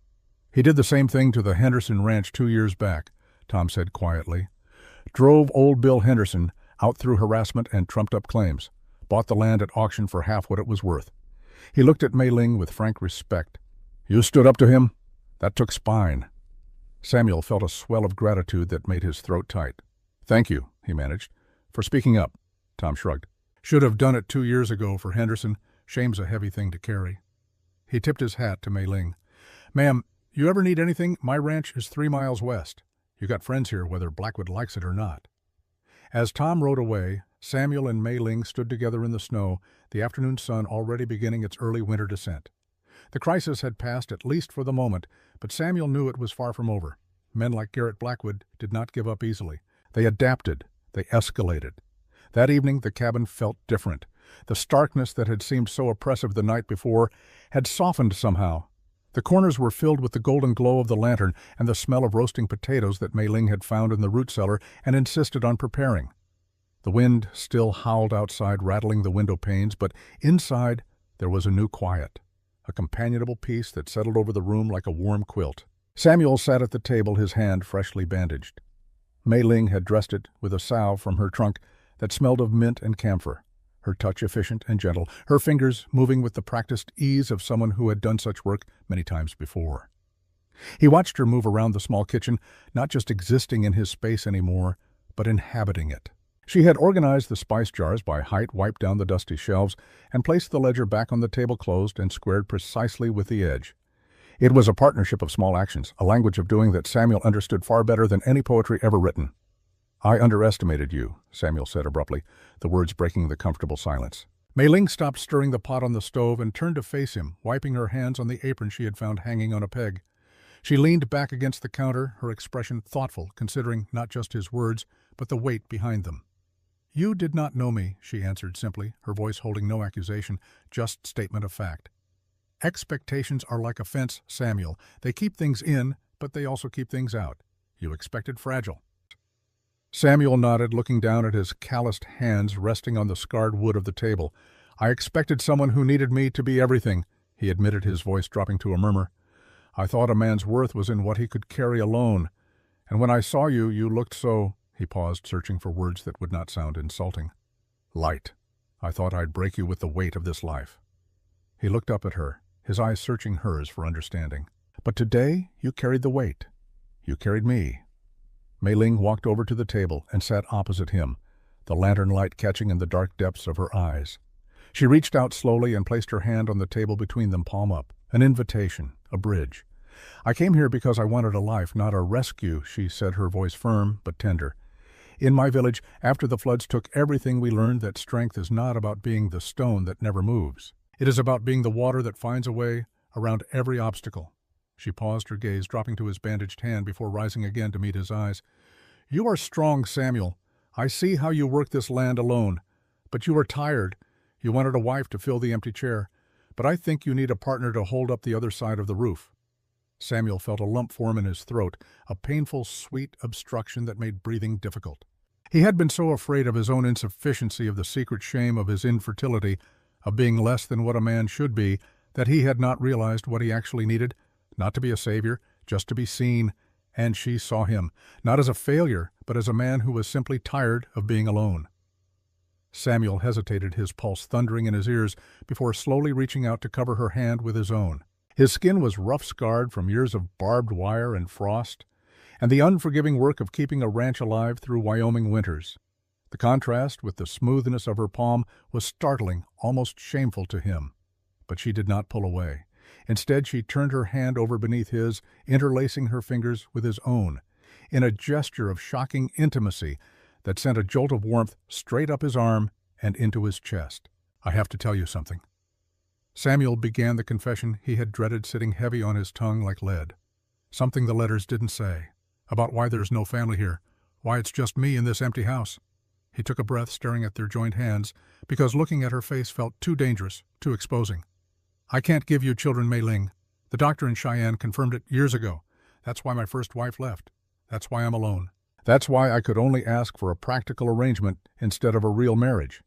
"He did the same thing to the Henderson ranch 2 years back," Tom said quietly. "Drove old Bill Henderson out through harassment and trumped-up claims. Bought the land at auction for half what it was worth." He looked at Mei Ling with frank respect. "You stood up to him? That took spine." Samuel felt a swell of gratitude that made his throat tight. "Thank you," he managed, "for speaking up." Tom shrugged. "Should have done it 2 years ago for Henderson. Shame's a heavy thing to carry." He tipped his hat to Mei Ling. "Ma'am, you ever need anything, my ranch is 3 miles west. You got friends here, whether Blackwood likes it or not." As Tom rode away, Samuel and Mei Ling stood together in the snow, the afternoon sun already beginning its early winter descent. The crisis had passed, at least for the moment, but Samuel knew it was far from over. Men like Garrett Blackwood did not give up easily. They adapted. They escalated. That evening the cabin felt different. The starkness that had seemed so oppressive the night before had softened somehow. The corners were filled with the golden glow of the lantern and the smell of roasting potatoes that Mei Ling had found in the root cellar and insisted on preparing. The wind still howled outside, rattling the window panes, but inside there was a new quiet, a companionable peace that settled over the room like a warm quilt. Samuel sat at the table, his hand freshly bandaged. Mei Ling had dressed it with a salve from her trunk that smelled of mint and camphor, her touch efficient and gentle, her fingers moving with the practiced ease of someone who had done such work many times before. He watched her move around the small kitchen, not just existing in his space anymore, but inhabiting it. She had organized the spice jars by height, wiped down the dusty shelves, and placed the ledger back on the table, closed and squared precisely with the edge. It was a partnership of small actions, a language of doing that Samuel understood far better than any poetry ever written. "I underestimated you," Samuel said abruptly, the words breaking the comfortable silence. Mei Ling stopped stirring the pot on the stove and turned to face him, wiping her hands on the apron she had found hanging on a peg. She leaned back against the counter, her expression thoughtful, considering not just his words, but the weight behind them. "You did not know me," she answered simply, her voice holding no accusation, just statement of fact. "Expectations are like a fence, Samuel. They keep things in, but they also keep things out. You expected fragile." Samuel nodded, looking down at his calloused hands resting on the scarred wood of the table. "I expected someone who needed me to be everything," he admitted, his voice dropping to a murmur. "I thought a man's worth was in what he could carry alone. And when I saw you, you looked so—" He paused, searching for words that would not sound insulting. "Light. I thought I'd break you with the weight of this life." He looked up at her, his eyes searching hers for understanding. "But today, you carried the weight. You carried me." Mei Ling walked over to the table and sat opposite him, the lantern light catching in the dark depths of her eyes. She reached out slowly and placed her hand on the table between them, palm up. An invitation, a bridge. "I came here because I wanted a life, not a rescue," she said, her voice firm but tender. "In my village, after the floods took everything, we learned that strength is not about being the stone that never moves. It is about being the water that finds a way around every obstacle." She paused, her gaze dropping to his bandaged hand before rising again to meet his eyes. "You are strong, Samuel. I see how you work this land alone. But you are tired. You wanted a wife to fill the empty chair. But I think you need a partner to hold up the other side of the roof." Samuel felt a lump form in his throat, a painful, sweet obstruction that made breathing difficult. He had been so afraid of his own insufficiency, of the secret shame of his infertility, of being less than what a man should be, that he had not realized what he actually needed. Not to be a savior, just to be seen. And she saw him, not as a failure, but as a man who was simply tired of being alone. Samuel hesitated, his pulse thundering in his ears, before slowly reaching out to cover her hand with his own. His skin was rough-scarred from years of barbed wire and frost, and the unforgiving work of keeping a ranch alive through Wyoming winters. The contrast with the smoothness of her palm was startling, almost shameful to him. But she did not pull away. Instead, she turned her hand over beneath his, interlacing her fingers with his own, in a gesture of shocking intimacy that sent a jolt of warmth straight up his arm and into his chest. "I have to tell you something." Samuel began the confession he had dreaded, sitting heavy on his tongue like lead. Something the letters didn't say, about why there's no family here, why it's just me in this empty house. He took a breath, staring at their joined hands, because looking at her face felt too dangerous, too exposing. "I can't give you children, Mei Ling. The doctor in Cheyenne confirmed it years ago. That's why my first wife left. That's why I'm alone. That's why I could only ask for a practical arrangement instead of a real marriage."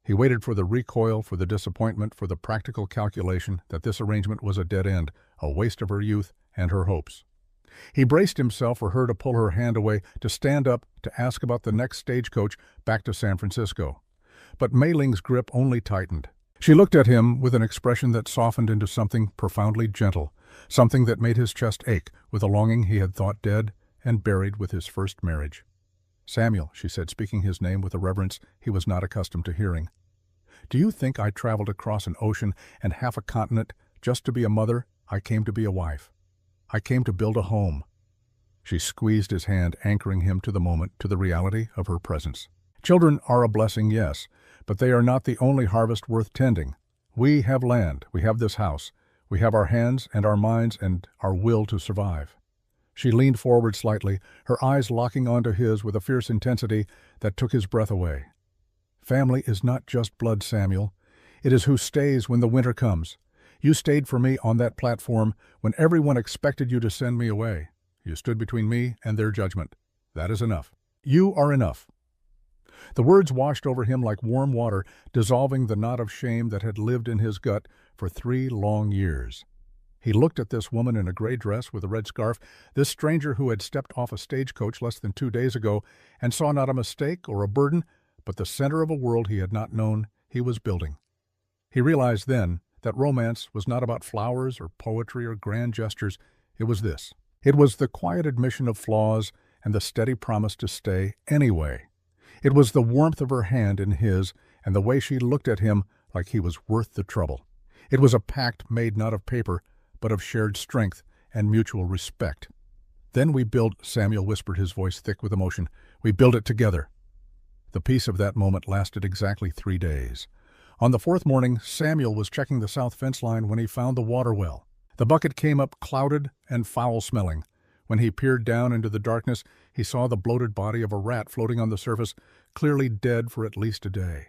He waited for the recoil, for the disappointment, for the practical calculation that this arrangement was a dead end, a waste of her youth and her hopes. He braced himself for her to pull her hand away, to stand up, to ask about the next stagecoach back to San Francisco. But Mei Ling's grip only tightened. She looked at him with an expression that softened into something profoundly gentle, something that made his chest ache with a longing he had thought dead and buried with his first marriage. "Samuel," she said, speaking his name with a reverence he was not accustomed to hearing. "Do you think I traveled across an ocean and half a continent just to be a mother? I came to be a wife. I came to build a home." She squeezed his hand, anchoring him to the moment, to the reality of her presence. "Children are a blessing, yes, but they are not the only harvest worth tending. We have land, we have this house, we have our hands and our minds and our will to survive." She leaned forward slightly, her eyes locking onto his with a fierce intensity that took his breath away. "Family is not just blood, Samuel. It is who stays when the winter comes. You stayed for me on that platform when everyone expected you to send me away. You stood between me and their judgment. That is enough. You are enough." The words washed over him like warm water, dissolving the knot of shame that had lived in his gut for 3 long years. He looked at this woman in a gray dress with a red scarf, this stranger who had stepped off a stagecoach less than 2 days ago, and saw not a mistake or a burden, but the center of a world he had not known he was building. He realized then that romance was not about flowers or poetry or grand gestures. It was this. It was the quiet admission of flaws and the steady promise to stay anyway. It was the warmth of her hand in his and the way she looked at him like he was worth the trouble. It was a pact made not of paper, but of shared strength and mutual respect. "Then we build," Samuel whispered, his voice thick with emotion. "We build it together." The peace of that moment lasted exactly 3 days. On the 4th morning, Samuel was checking the south fence line when he found the water well. The bucket came up clouded and foul-smelling. When he peered down into the darkness, he saw the bloated body of a rat floating on the surface, clearly dead for at least a day.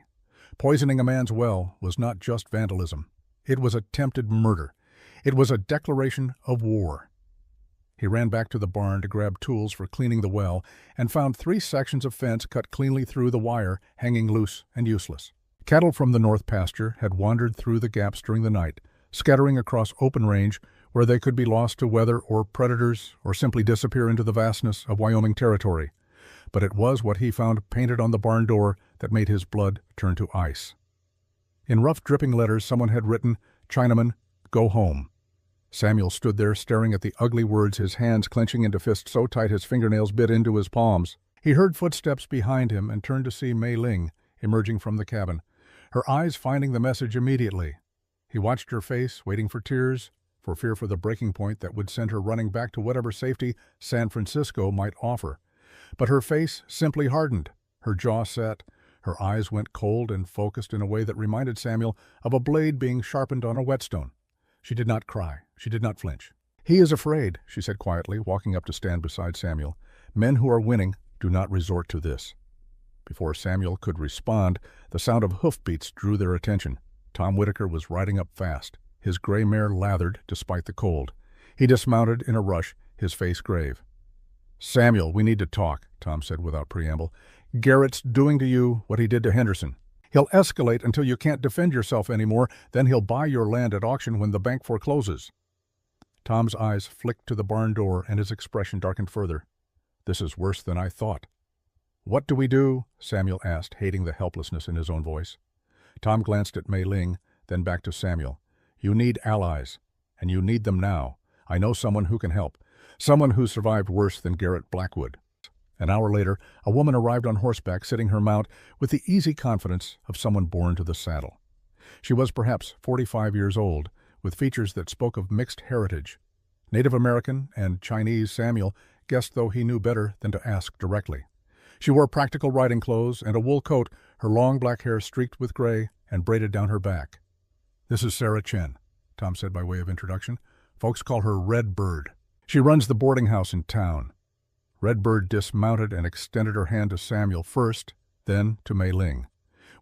Poisoning a man's well was not just vandalism. It was attempted murder. It was a declaration of war. He ran back to the barn to grab tools for cleaning the well and found 3 sections of fence cut cleanly through the wire, hanging loose and useless. Cattle from the north pasture had wandered through the gaps during the night, scattering across open range where they could be lost to weather or predators or simply disappear into the vastness of Wyoming territory. But it was what he found painted on the barn door that made his blood turn to ice. In rough dripping letters someone had written, "Chinaman, go home." Samuel stood there staring at the ugly words, his hands clenching into fists so tight his fingernails bit into his palms. He heard footsteps behind him and turned to see Mei Ling emerging from the cabin, her eyes finding the message immediately. He watched her face, waiting for tears, for fear for the breaking point that would send her running back to whatever safety San Francisco might offer. But her face simply hardened, her jaw set, her eyes went cold and focused in a way that reminded Samuel of a blade being sharpened on a whetstone. She did not cry. She did not flinch. "He is afraid," she said quietly, walking up to stand beside Samuel. "Men who are winning do not resort to this." Before Samuel could respond, the sound of hoofbeats drew their attention. Tom Whitaker was riding up fast, his gray mare lathered despite the cold. He dismounted in a rush, his face grave. "Samuel, we need to talk," Tom said without preamble. "Garrett's doing to you what he did to Henderson. He'll escalate until you can't defend yourself anymore, then he'll buy your land at auction when the bank forecloses." Tom's eyes flicked to the barn door and his expression darkened further. "This is worse than I thought." "What do we do?" Samuel asked, hating the helplessness in his own voice. Tom glanced at Mei Ling, then back to Samuel. "You need allies, and you need them now. I know someone who can help, someone who survived worse than Garrett Blackwood." An hour later, a woman arrived on horseback, sitting her mount with the easy confidence of someone born to the saddle. She was perhaps 45 years old, with features that spoke of mixed heritage. Native American and Chinese, Samuel guessed, though he knew better than to ask directly. She wore practical riding clothes and a wool coat, her long black hair streaked with gray and braided down her back. "This is Sarah Chen," Tom said by way of introduction. "Folks call her Red Bird. She runs the boarding house in town." Red Bird dismounted and extended her hand to Samuel first, then to Mei Ling.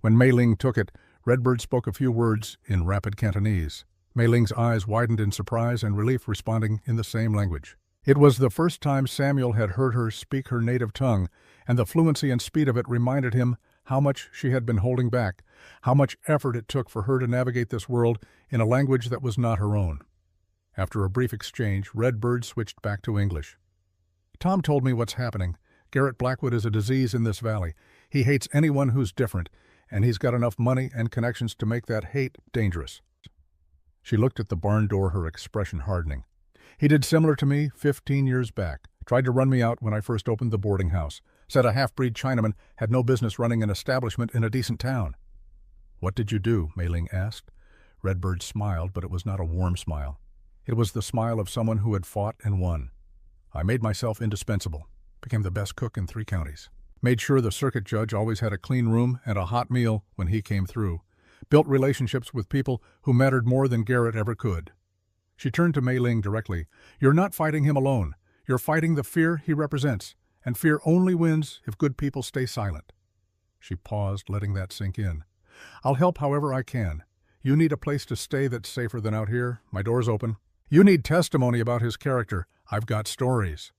When Mei Ling took it, Red Bird spoke a few words in rapid Cantonese. Mei Ling's eyes widened in surprise and relief, responding in the same language. It was the first time Samuel had heard her speak her native tongue, and the fluency and speed of it reminded him how much she had been holding back, how much effort it took for her to navigate this world in a language that was not her own. After a brief exchange, Red Bird switched back to English. "Tom told me what's happening. Garrett Blackwood is a disease in this valley. He hates anyone who's different, and he's got enough money and connections to make that hate dangerous." She looked at the barn door, her expression hardening. "He did similar to me 15 years back. Tried to run me out when I first opened the boarding house. Said a half-breed Chinaman had no business running an establishment in a decent town." "What did you do?" Mei Ling asked. Redbird smiled, but it was not a warm smile. It was the smile of someone who had fought and won. "I made myself indispensable. Became the best cook in 3 counties. Made sure the circuit judge always had a clean room and a hot meal when he came through. Built relationships with people who mattered more than Garrett ever could." She turned to Mei Ling directly. "You're not fighting him alone. You're fighting the fear he represents, and fear only wins if good people stay silent." She paused, letting that sink in. "I'll help however I can. You need a place to stay that's safer than out here. My door's open. You need testimony about his character. I've got stories."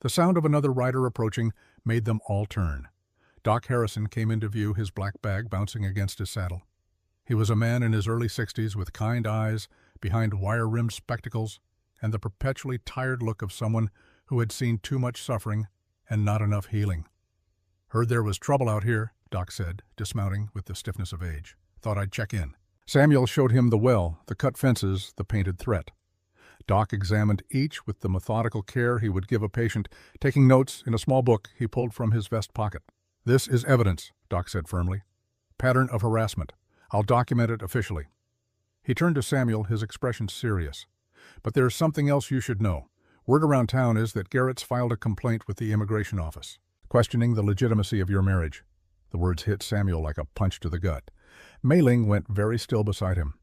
The sound of another rider approaching made them all turn. Doc Harrison came into view, his black bag bouncing against his saddle. He was a man in his early 60s with kind eyes behind wire-rimmed spectacles and the perpetually tired look of someone who had seen too much suffering and not enough healing. "Heard there was trouble out here," Doc said, dismounting with the stiffness of age. "Thought I'd check in." Samuel showed him the well, the cut fences, the painted threat. Doc examined each with the methodical care he would give a patient, taking notes in a small book he pulled from his vest pocket. "This is evidence," Doc said firmly. "Pattern of harassment. I'll document it officially." He turned to Samuel, his expression serious. But there's something else you should know. Word around town is that Garrett's filed a complaint with the immigration office, questioning the legitimacy of your marriage." The words hit Samuel like a punch to the gut. Mei Ling went very still beside him.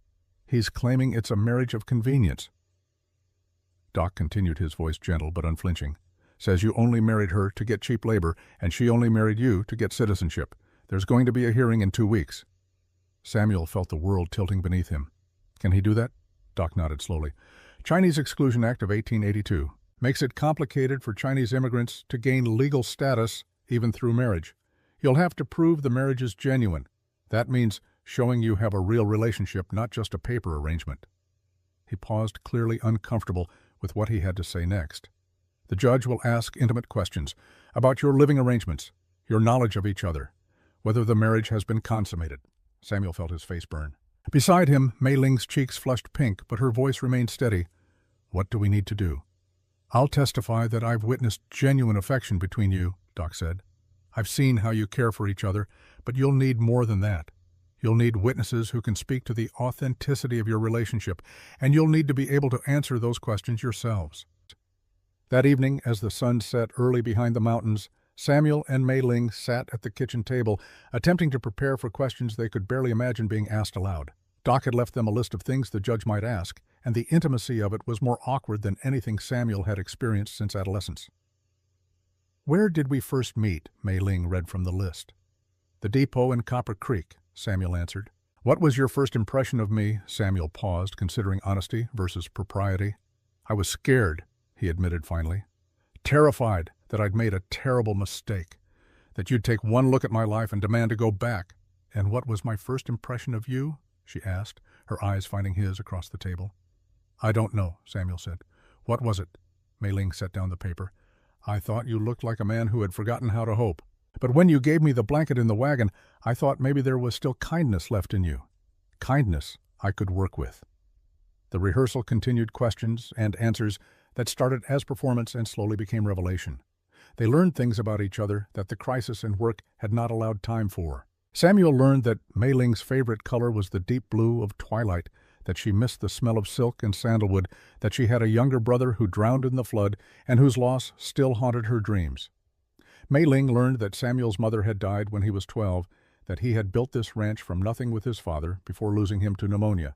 "He's claiming it's a marriage of convenience." Doc continued, his voice gentle but unflinching. "Says you only married her to get cheap labor, and she only married you to get citizenship. There's going to be a hearing in 2 weeks. Samuel felt the world tilting beneath him. "Can he do that?" Doc nodded slowly. "Chinese Exclusion Act of 1882 makes it complicated for Chinese immigrants to gain legal status even through marriage. You'll have to prove the marriage is genuine. That means showing you have a real relationship, not just a paper arrangement." He paused, clearly uncomfortable with what he had to say next. "The judge will ask intimate questions about your living arrangements, your knowledge of each other, whether the marriage has been consummated." Samuel felt his face burn. Beside him, Mei Ling's cheeks flushed pink, but her voice remained steady. "What do we need to do?" "I'll testify that I've witnessed genuine affection between you," Doc said. "I've seen how you care for each other, but you'll need more than that. You'll need witnesses who can speak to the authenticity of your relationship, and you'll need to be able to answer those questions yourselves." That evening, as the sun set early behind the mountains, Samuel and Mei Ling sat at the kitchen table, attempting to prepare for questions they could barely imagine being asked aloud. Doc had left them a list of things the judge might ask, and the intimacy of it was more awkward than anything Samuel had experienced since adolescence. "Where did we first meet?" Mei Ling read from the list. "The depot in Copper Creek," Samuel answered. "What was your first impression of me?" Samuel paused, considering honesty versus propriety. "I was scared," he admitted finally. "Terrified that I'd made a terrible mistake, that you'd take one look at my life and demand to go back." "And what was my first impression of you?" she asked, her eyes finding his across the table. "I don't know," Samuel said. "What was it?" Mei Ling set down the paper. "I thought you looked like a man who had forgotten how to hope. But when you gave me the blanket in the wagon, I thought maybe there was still kindness left in you. Kindness I could work with." The rehearsal continued, questions and answers that started as performance and slowly became revelation. They learned things about each other that the crisis and work had not allowed time for. Samuel learned that Mei Ling's favorite color was the deep blue of twilight, that she missed the smell of silk and sandalwood, that she had a younger brother who drowned in the flood and whose loss still haunted her dreams. Mei Ling learned that Samuel's mother had died when he was 12, that he had built this ranch from nothing with his father before losing him to pneumonia,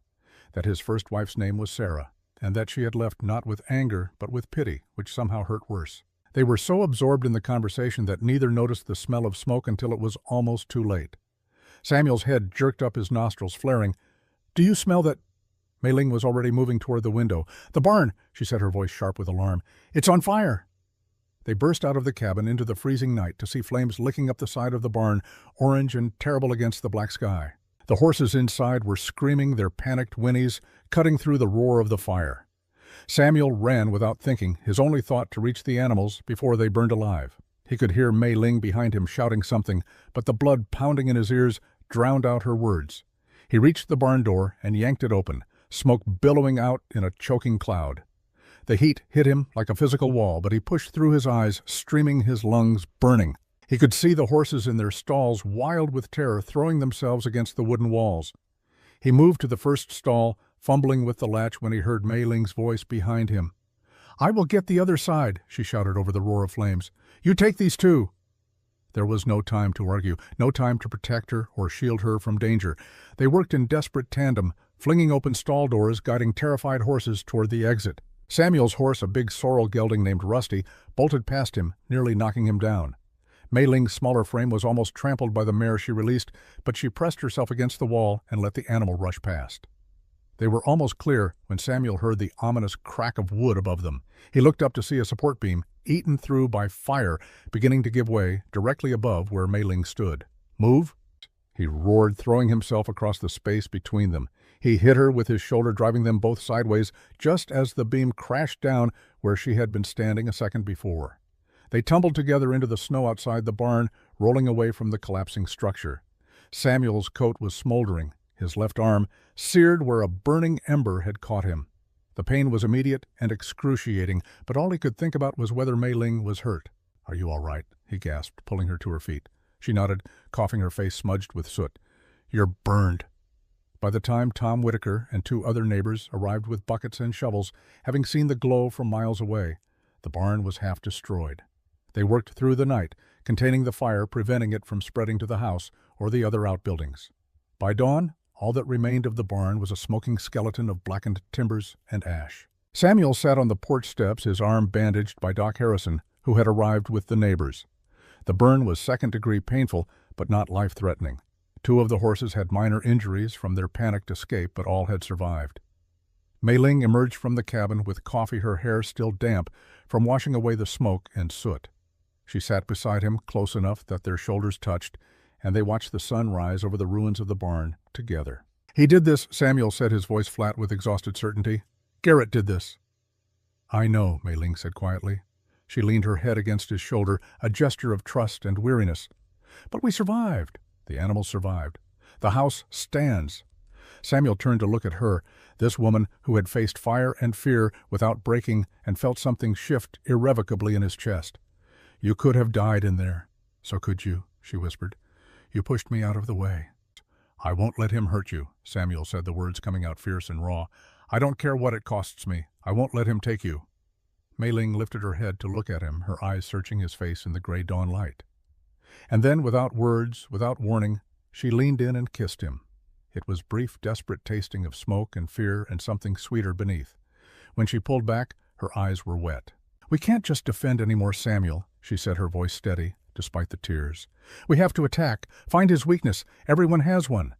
that his first wife's name was Sarah, and that she had left not with anger but with pity, which somehow hurt worse. They were so absorbed in the conversation that neither noticed the smell of smoke until it was almost too late. Samuel's head jerked up, his nostrils flaring. "Do you smell that?" Mei Ling was already moving toward the window. "The barn," she said, her voice sharp with alarm. "It's on fire." They burst out of the cabin into the freezing night to see flames licking up the side of the barn, orange and terrible against the black sky. The horses inside were screaming their panicked whinnies, cutting through the roar of the fire. Samuel ran without thinking, his only thought to reach the animals before they burned alive. He could hear Mei Ling behind him shouting something, but the blood pounding in his ears drowned out her words. He reached the barn door and yanked it open, smoke billowing out in a choking cloud. The heat hit him like a physical wall, but he pushed through, his eyes streaming, his lungs burning. He could see the horses in their stalls, wild with terror, throwing themselves against the wooden walls. He moved to the first stall, fumbling with the latch when he heard Mei Ling's voice behind him. "I will get the other side," she shouted over the roar of flames. "You take these too." There was no time to argue, no time to protect her or shield her from danger. They worked in desperate tandem, flinging open stall doors, guiding terrified horses toward the exit. Samuel's horse, a big sorrel gelding named Rusty, bolted past him, nearly knocking him down. Mei Ling's smaller frame was almost trampled by the mare she released, but she pressed herself against the wall and let the animal rush past. They were almost clear when Samuel heard the ominous crack of wood above them. He looked up to see a support beam, eaten through by fire, beginning to give way directly above where Mei Ling stood. "Move!" he roared, throwing himself across the space between them. He hit her with his shoulder, driving them both sideways, just as the beam crashed down where she had been standing a second before. They tumbled together into the snow outside the barn, rolling away from the collapsing structure. Samuel's coat was smoldering, his left arm seared where a burning ember had caught him. The pain was immediate and excruciating, but all he could think about was whether Mei Ling was hurt. "Are you all right?" he gasped, pulling her to her feet. She nodded, coughing, her face smudged with soot. "You're burned." By the time Tom Whitaker and two other neighbors arrived with buckets and shovels, having seen the glow from miles away, the barn was half destroyed. They worked through the night, containing the fire, preventing it from spreading to the house or the other outbuildings. By dawn, all that remained of the barn was a smoking skeleton of blackened timbers and ash. Samuel sat on the porch steps, his arm bandaged by Doc Harrison, who had arrived with the neighbors. The burn was second-degree painful, but not life-threatening. Two of the horses had minor injuries from their panicked escape, but all had survived. Mei Ling emerged from the cabin with coffee, her hair still damp from washing away the smoke and soot. She sat beside him, close enough that their shoulders touched, and they watched the sun rise over the ruins of the barn together. "He did this," Samuel said, his voice flat with exhausted certainty. "Garrett did this." "I know," Mei Ling said quietly. She leaned her head against his shoulder, a gesture of trust and weariness. "But we survived. The animals survived. The house stands." Samuel turned to look at her, this woman who had faced fire and fear without breaking and felt something shift irrevocably in his chest. "You could have died in there." "So could you," she whispered. "You pushed me out of the way." "I won't let him hurt you," Samuel said, the words coming out fierce and raw. "I don't care what it costs me. I won't let him take you." Mei Ling lifted her head to look at him, her eyes searching his face in the gray dawn light. And then, without words, without warning, she leaned in and kissed him. It was brief, desperate tasting of smoke and fear and something sweeter beneath. When she pulled back, her eyes were wet. "We can't just defend anymore, Samuel," she said, her voice steady, despite the tears. "We have to attack, find his weakness. Everyone has one."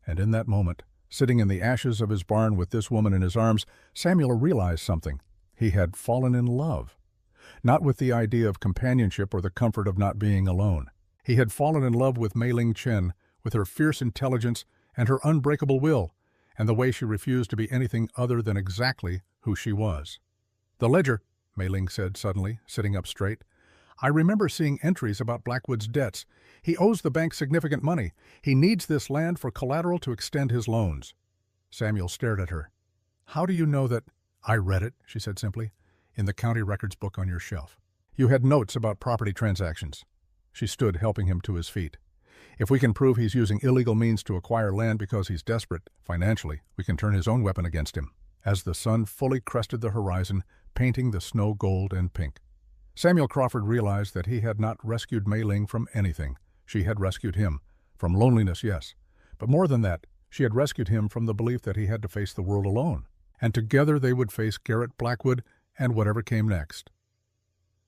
And in that moment, sitting in the ashes of his barn with this woman in his arms, Samuel realized something. He had fallen in love. Not with the idea of companionship or the comfort of not being alone. He had fallen in love with Mei Ling Chen, with her fierce intelligence and her unbreakable will, and the way she refused to be anything other than exactly who she was. "The ledger," Mei Ling said suddenly, sitting up straight. "I remember seeing entries about Blackwood's debts. He owes the bank significant money. He needs this land for collateral to extend his loans." Samuel stared at her. "How do you know that—" "I read it," she said simply, "in the county records book on your shelf. You had notes about property transactions." She stood, helping him to his feet. "If we can prove he's using illegal means to acquire land because he's desperate, financially, we can turn his own weapon against him." As the sun fully crested the horizon, painting the snow gold and pink, Samuel Crawford realized that he had not rescued Mei Ling from anything. She had rescued him. From loneliness, yes. But more than that, she had rescued him from the belief that he had to face the world alone. And together they would face Garrett Blackwood and whatever came next.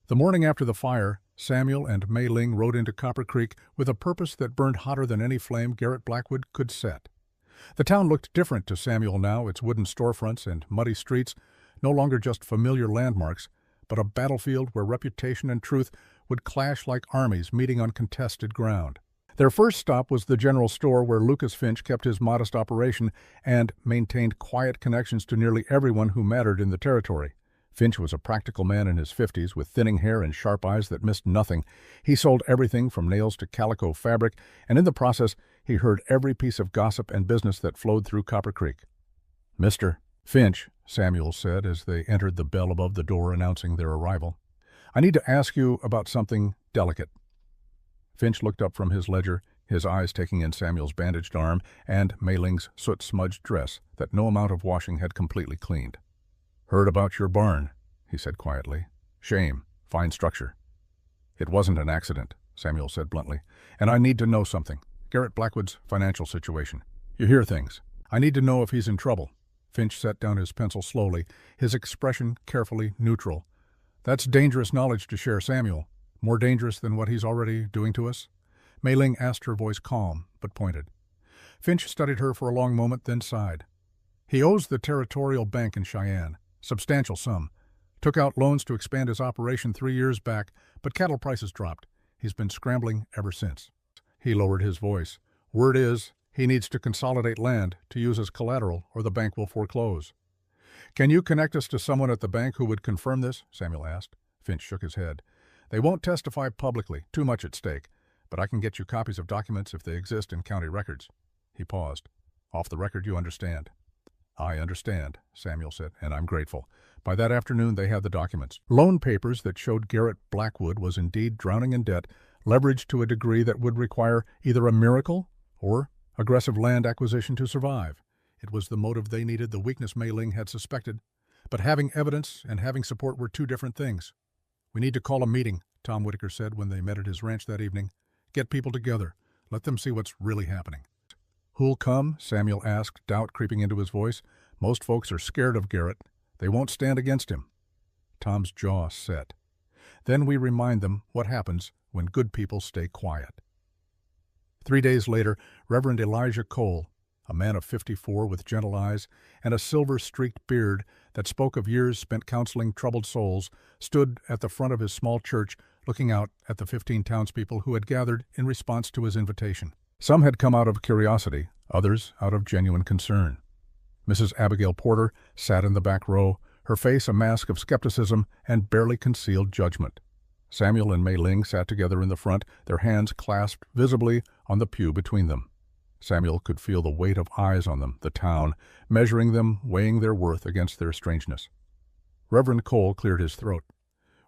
The morning after the fire, Samuel and Mei Ling rode into Copper Creek with a purpose that burned hotter than any flame Garrett Blackwood could set. The town looked different to Samuel now, its wooden storefronts and muddy streets, no longer just familiar landmarks, but a battlefield where reputation and truth would clash like armies meeting on contested ground. Their first stop was the general store where Lucas Finch kept his modest operation and maintained quiet connections to nearly everyone who mattered in the territory. Finch was a practical man in his 50s with thinning hair and sharp eyes that missed nothing. He sold everything from nails to calico fabric, and in the process he heard every piece of gossip and business that flowed through Copper Creek. "Mr. Finch," Samuel said as they entered the bell above the door announcing their arrival, "I need to ask you about something delicate." Finch looked up from his ledger, his eyes taking in Samuel's bandaged arm and Mei Ling's soot-smudged dress that no amount of washing had completely cleaned. "Heard about your barn," he said quietly. "Shame. Fine structure." "It wasn't an accident," Samuel said bluntly. "And I need to know something. Garrett Blackwood's financial situation. You hear things. I need to know if he's in trouble." Finch set down his pencil slowly, his expression carefully neutral. "That's dangerous knowledge to share, Samuel. More dangerous than what he's already doing to us?" Mei Ling asked, her voice calm, but pointed. Finch studied her for a long moment, then sighed. "He owes the Territorial Bank in Cheyenne. Substantial sum. Took out loans to expand his operation 3 years back, but cattle prices dropped. He's been scrambling ever since." He lowered his voice. "Word is, he needs to consolidate land to use as collateral or the bank will foreclose." "Can you connect us to someone at the bank who would confirm this?" Samuel asked. Finch shook his head. "They won't testify publicly, too much at stake, but I can get you copies of documents if they exist in county records." He paused. "Off the record, you understand?" "I understand," Samuel said, "and I'm grateful." By that afternoon they had the documents. Loan papers that showed Garrett Blackwood was indeed drowning in debt, leveraged to a degree that would require either a miracle or aggressive land acquisition to survive. It was the motive they needed, the weakness Mei Ling had suspected. But having evidence and having support were two different things. "We need to call a meeting," Tom Whitaker said when they met at his ranch that evening. "Get people together. Let them see what's really happening." "Who'll come?" Samuel asked, doubt creeping into his voice. "Most folks are scared of Garrett. They won't stand against him." Tom's jaw set. "Then we remind them what happens when good people stay quiet." 3 days later, Reverend Elijah Cole, a man of 54 with gentle eyes and a silver-streaked beard that spoke of years spent counseling troubled souls, stood at the front of his small church looking out at the 15 townspeople who had gathered in response to his invitation. Some had come out of curiosity, others out of genuine concern. Mrs. Abigail Porter sat in the back row, her face a mask of skepticism and barely concealed judgment. Samuel and Mei Ling sat together in the front, their hands clasped visibly on the pew between them. Samuel could feel the weight of eyes on them, the town, measuring them, weighing their worth against their strangeness. Reverend Cole cleared his throat.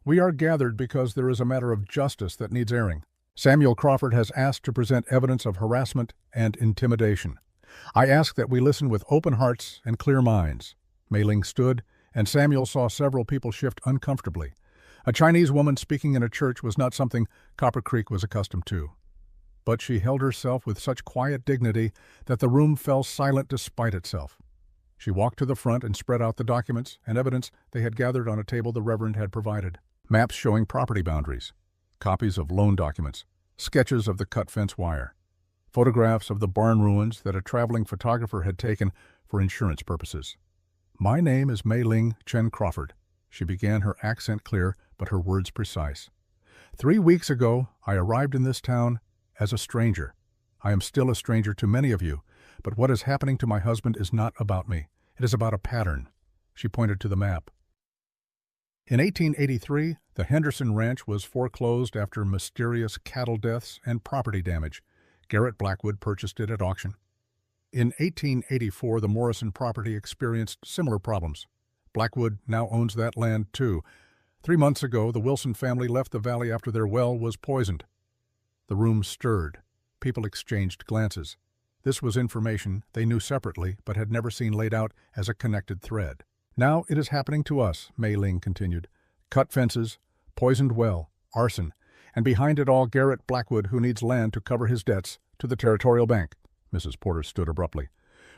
"We are gathered because there is a matter of justice that needs airing. Samuel Crawford has asked to present evidence of harassment and intimidation. I ask that we listen with open hearts and clear minds." Mei Ling stood, and Samuel saw several people shift uncomfortably. A Chinese woman speaking in a church was not something Copper Creek was accustomed to. But she held herself with such quiet dignity that the room fell silent despite itself. She walked to the front and spread out the documents and evidence they had gathered on a table the Reverend had provided. Maps showing property boundaries, copies of loan documents, sketches of the cut fence wire, photographs of the barn ruins that a traveling photographer had taken for insurance purposes. "My name is Mei Ling Chen Crawford." She began, her accent clear, but her words precise. 3 weeks ago, I arrived in this town as a stranger. I am still a stranger to many of you, but what is happening to my husband is not about me. It is about a pattern. She pointed to the map. In 1883, the Henderson Ranch was foreclosed after mysterious cattle deaths and property damage. Garrett Blackwood purchased it at auction. In 1884, the Morrison property experienced similar problems. Blackwood now owns that land, too. 3 months ago, the Wilson family left the valley after their well was poisoned. The room stirred. People exchanged glances. This was information they knew separately but had never seen laid out as a connected thread. "Now it is happening to us," Mei Ling continued. "Cut fences, poisoned well, arson, and behind it all Garrett Blackwood, who needs land to cover his debts to the Territorial Bank." Mrs. Porter stood abruptly.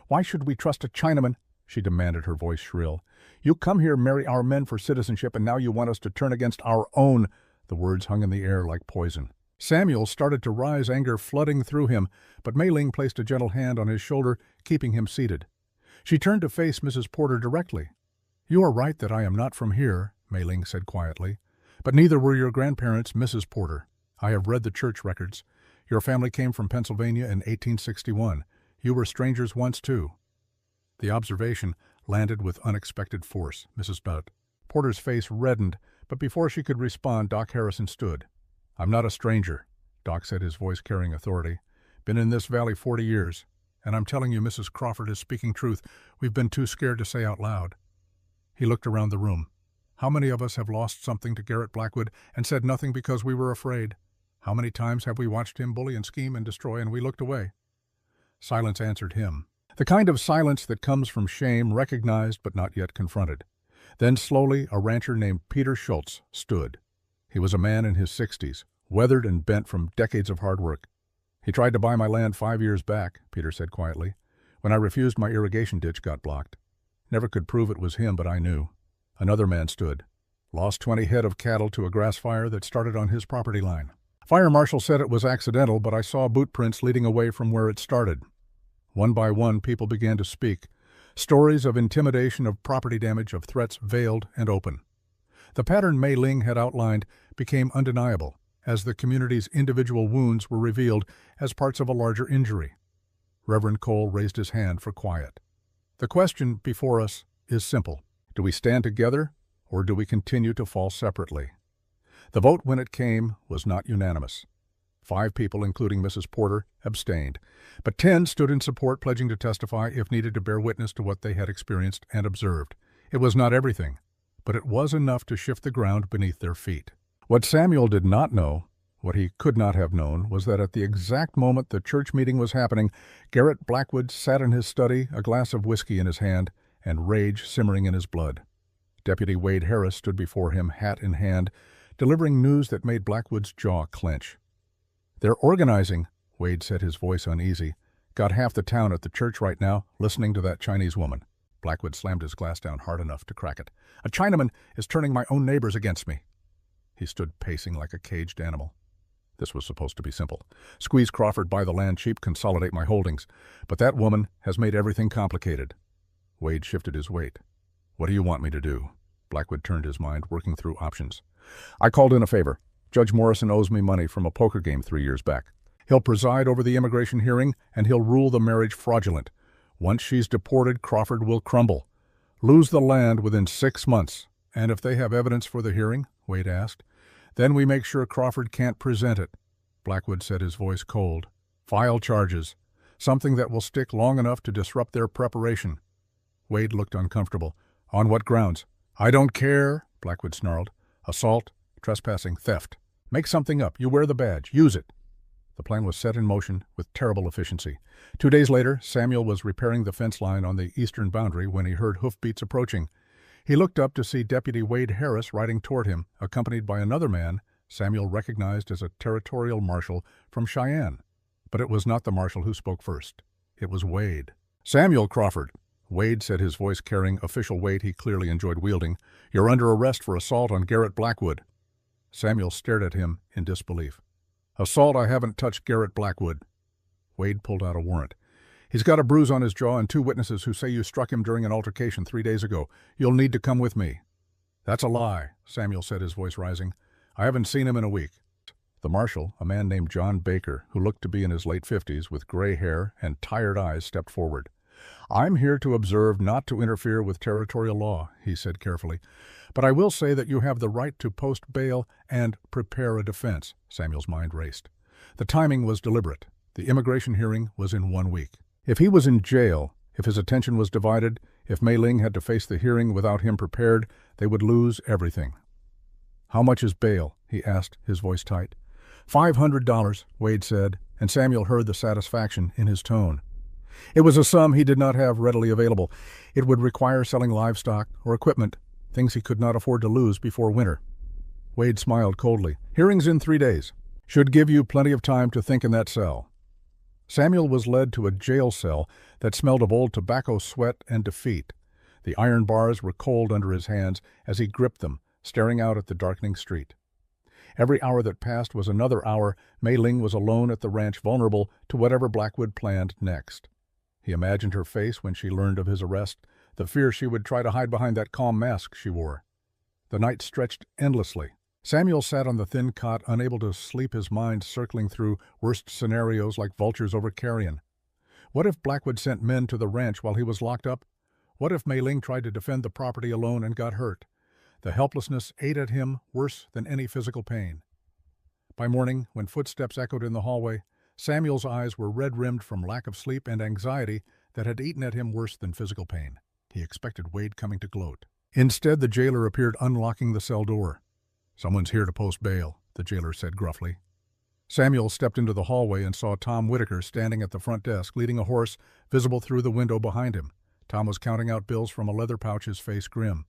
"Why should we trust a Chinaman?" she demanded, her voice shrill. "You come here, marry our men for citizenship, and now you want us to turn against our own." The words hung in the air like poison. Samuel started to rise, anger flooding through him, but Mei Ling placed a gentle hand on his shoulder, keeping him seated. She turned to face Mrs. Porter directly. "You are right that I am not from here," Mei Ling said quietly. "But neither were your grandparents, Mrs. Porter. I have read the church records. Your family came from Pennsylvania in 1861. You were strangers once, too." The observation landed with unexpected force. Mrs. Porter's face reddened, but before she could respond, Doc Harrison stood. "I'm not a stranger," Doc said, his voice carrying authority. "Been in this valley 40 years, and I'm telling you Mrs. Crawford is speaking truth. We've been too scared to say out loud." He looked around the room. "How many of us have lost something to Garrett Blackwood and said nothing because we were afraid? How many times have we watched him bully and scheme and destroy and we looked away?" Silence answered him. The kind of silence that comes from shame, recognized but not yet confronted. Then slowly a rancher named Peter Schultz stood. He was a man in his 60s, weathered and bent from decades of hard work. "He tried to buy my land 5 years back," Peter said quietly. "When I refused, my irrigation ditch got blocked. Never could prove it was him, but I knew." Another man stood. "Lost 20 head of cattle to a grass fire that started on his property line. Fire marshal said it was accidental, but I saw boot prints leading away from where it started." One by one, people began to speak. Stories of intimidation, of property damage, of threats veiled and open. The pattern Mei Ling had outlined became undeniable as the community's individual wounds were revealed as parts of a larger injury. Reverend Cole raised his hand for quiet. "The question before us is simple. Do we stand together, or do we continue to fall separately?" The vote, when it came, was not unanimous. 5 people, including Mrs. Porter, abstained, but 10 stood in support, pledging to testify if needed to bear witness to what they had experienced and observed. It was not everything, but it was enough to shift the ground beneath their feet. What Samuel did not know What he could not have known was that at the exact moment the church meeting was happening, Garrett Blackwood sat in his study, a glass of whiskey in his hand, and rage simmering in his blood. Deputy Wade Harris stood before him, hat in hand, delivering news that made Blackwood's jaw clench. "They're organizing," Wade said, his voice uneasy. "Got half the town at the church right now, listening to that Chinese woman." Blackwood slammed his glass down hard enough to crack it. "A Chinaman is turning my own neighbors against me." He stood pacing like a caged animal. This was supposed to be simple. Squeeze Crawford, buy the land cheap, consolidate my holdings. But that woman has made everything complicated. Wade shifted his weight. "What do you want me to do?" Blackwood turned his mind, working through options. "I called in a favor. Judge Morrison owes me money from a poker game 3 years back. He'll preside over the immigration hearing, and he'll rule the marriage fraudulent. Once she's deported, Crawford will crumble. Lose the land within 6 months. And if they have evidence for the hearing?" Wade asked. "Then we make sure Crawford can't present it." Blackwood said, his voice cold. "File charges. Something that will stick long enough to disrupt their preparation." Wade looked uncomfortable. "On what grounds?" "I don't care," Blackwood snarled. "Assault, trespassing, theft. Make something up. You wear the badge. Use it." The plan was set in motion with terrible efficiency. 2 days later, Samuel was repairing the fence line on the eastern boundary when he heard hoofbeats approaching. He looked up to see Deputy Wade Harris riding toward him, accompanied by another man Samuel recognized as a territorial marshal from Cheyenne. But it was not the marshal who spoke first. It was Wade. "Samuel Crawford," Wade said, his voice carrying official weight he clearly enjoyed wielding, "you're under arrest for assault on Garrett Blackwood." Samuel stared at him in disbelief. "Assault? I haven't touched Garrett Blackwood." Wade pulled out a warrant. "He's got a bruise on his jaw and 2 witnesses who say you struck him during an altercation 3 days ago. You'll need to come with me." "That's a lie," Samuel said, his voice rising. "I haven't seen him in a week." The marshal, a man named John Baker, who looked to be in his late 50s with gray hair and tired eyes, stepped forward. "I'm here to observe, not to interfere with territorial law," he said carefully. "But I will say that you have the right to post bail and prepare a defense." Samuel's mind raced. The timing was deliberate. The immigration hearing was in 1 week. If he was in jail, if his attention was divided, if Mei Ling had to face the hearing without him prepared, they would lose everything. "How much is bail?" he asked, his voice tight. $500, Wade said, and Samuel heard the satisfaction in his tone. It was a sum he did not have readily available. It would require selling livestock or equipment, things he could not afford to lose before winter. Wade smiled coldly. "Hearing's in 3 days. Should give you plenty of time to think in that cell." Samuel was led to a jail cell that smelled of old tobacco, sweat, and defeat. The iron bars were cold under his hands as he gripped them, staring out at the darkening street. Every hour that passed was another hour Mei Ling was alone at the ranch, vulnerable to whatever Blackwood planned next. He imagined her face when she learned of his arrest, the fear she would try to hide behind that calm mask she wore. The night stretched endlessly. Samuel sat on the thin cot, unable to sleep, his mind circling through worst scenarios like vultures over carrion. What if Blackwood sent men to the ranch while he was locked up? What if Mei Ling tried to defend the property alone and got hurt? The helplessness ate at him worse than any physical pain. By morning, when footsteps echoed in the hallway, Samuel's eyes were red-rimmed from lack of sleep and anxiety that had eaten at him worse than physical pain. He expected Wade coming to gloat. Instead, the jailer appeared, unlocking the cell door. "Someone's here to post bail," the jailer said gruffly. Samuel stepped into the hallway and saw Tom Whitaker standing at the front desk, leading a horse, visible through the window behind him. Tom was counting out bills from a leather pouch, his face grim.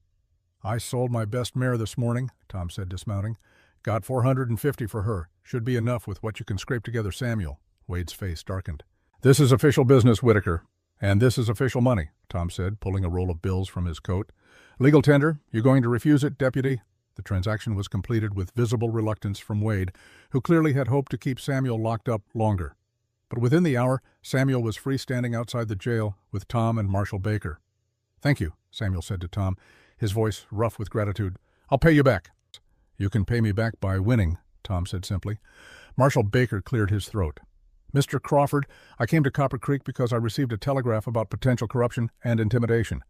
"I sold my best mare this morning," Tom said, dismounting. "Got $450 for her. Should be enough with what you can scrape together, Samuel." Wade's face darkened. "This is official business, Whitaker. And this is official money," Tom said, pulling a roll of bills from his coat. "Legal tender. You going to refuse it, deputy?" The transaction was completed with visible reluctance from Wade, who clearly had hoped to keep Samuel locked up longer. But within the hour, Samuel was freestanding outside the jail with Tom and Marshal Baker. "Thank you," Samuel said to Tom, his voice rough with gratitude. "I'll pay you back." "You can pay me back by winning," Tom said simply. Marshal Baker cleared his throat. "Mr. Crawford, I came to Copper Creek because I received a telegraph about potential corruption and intimidation.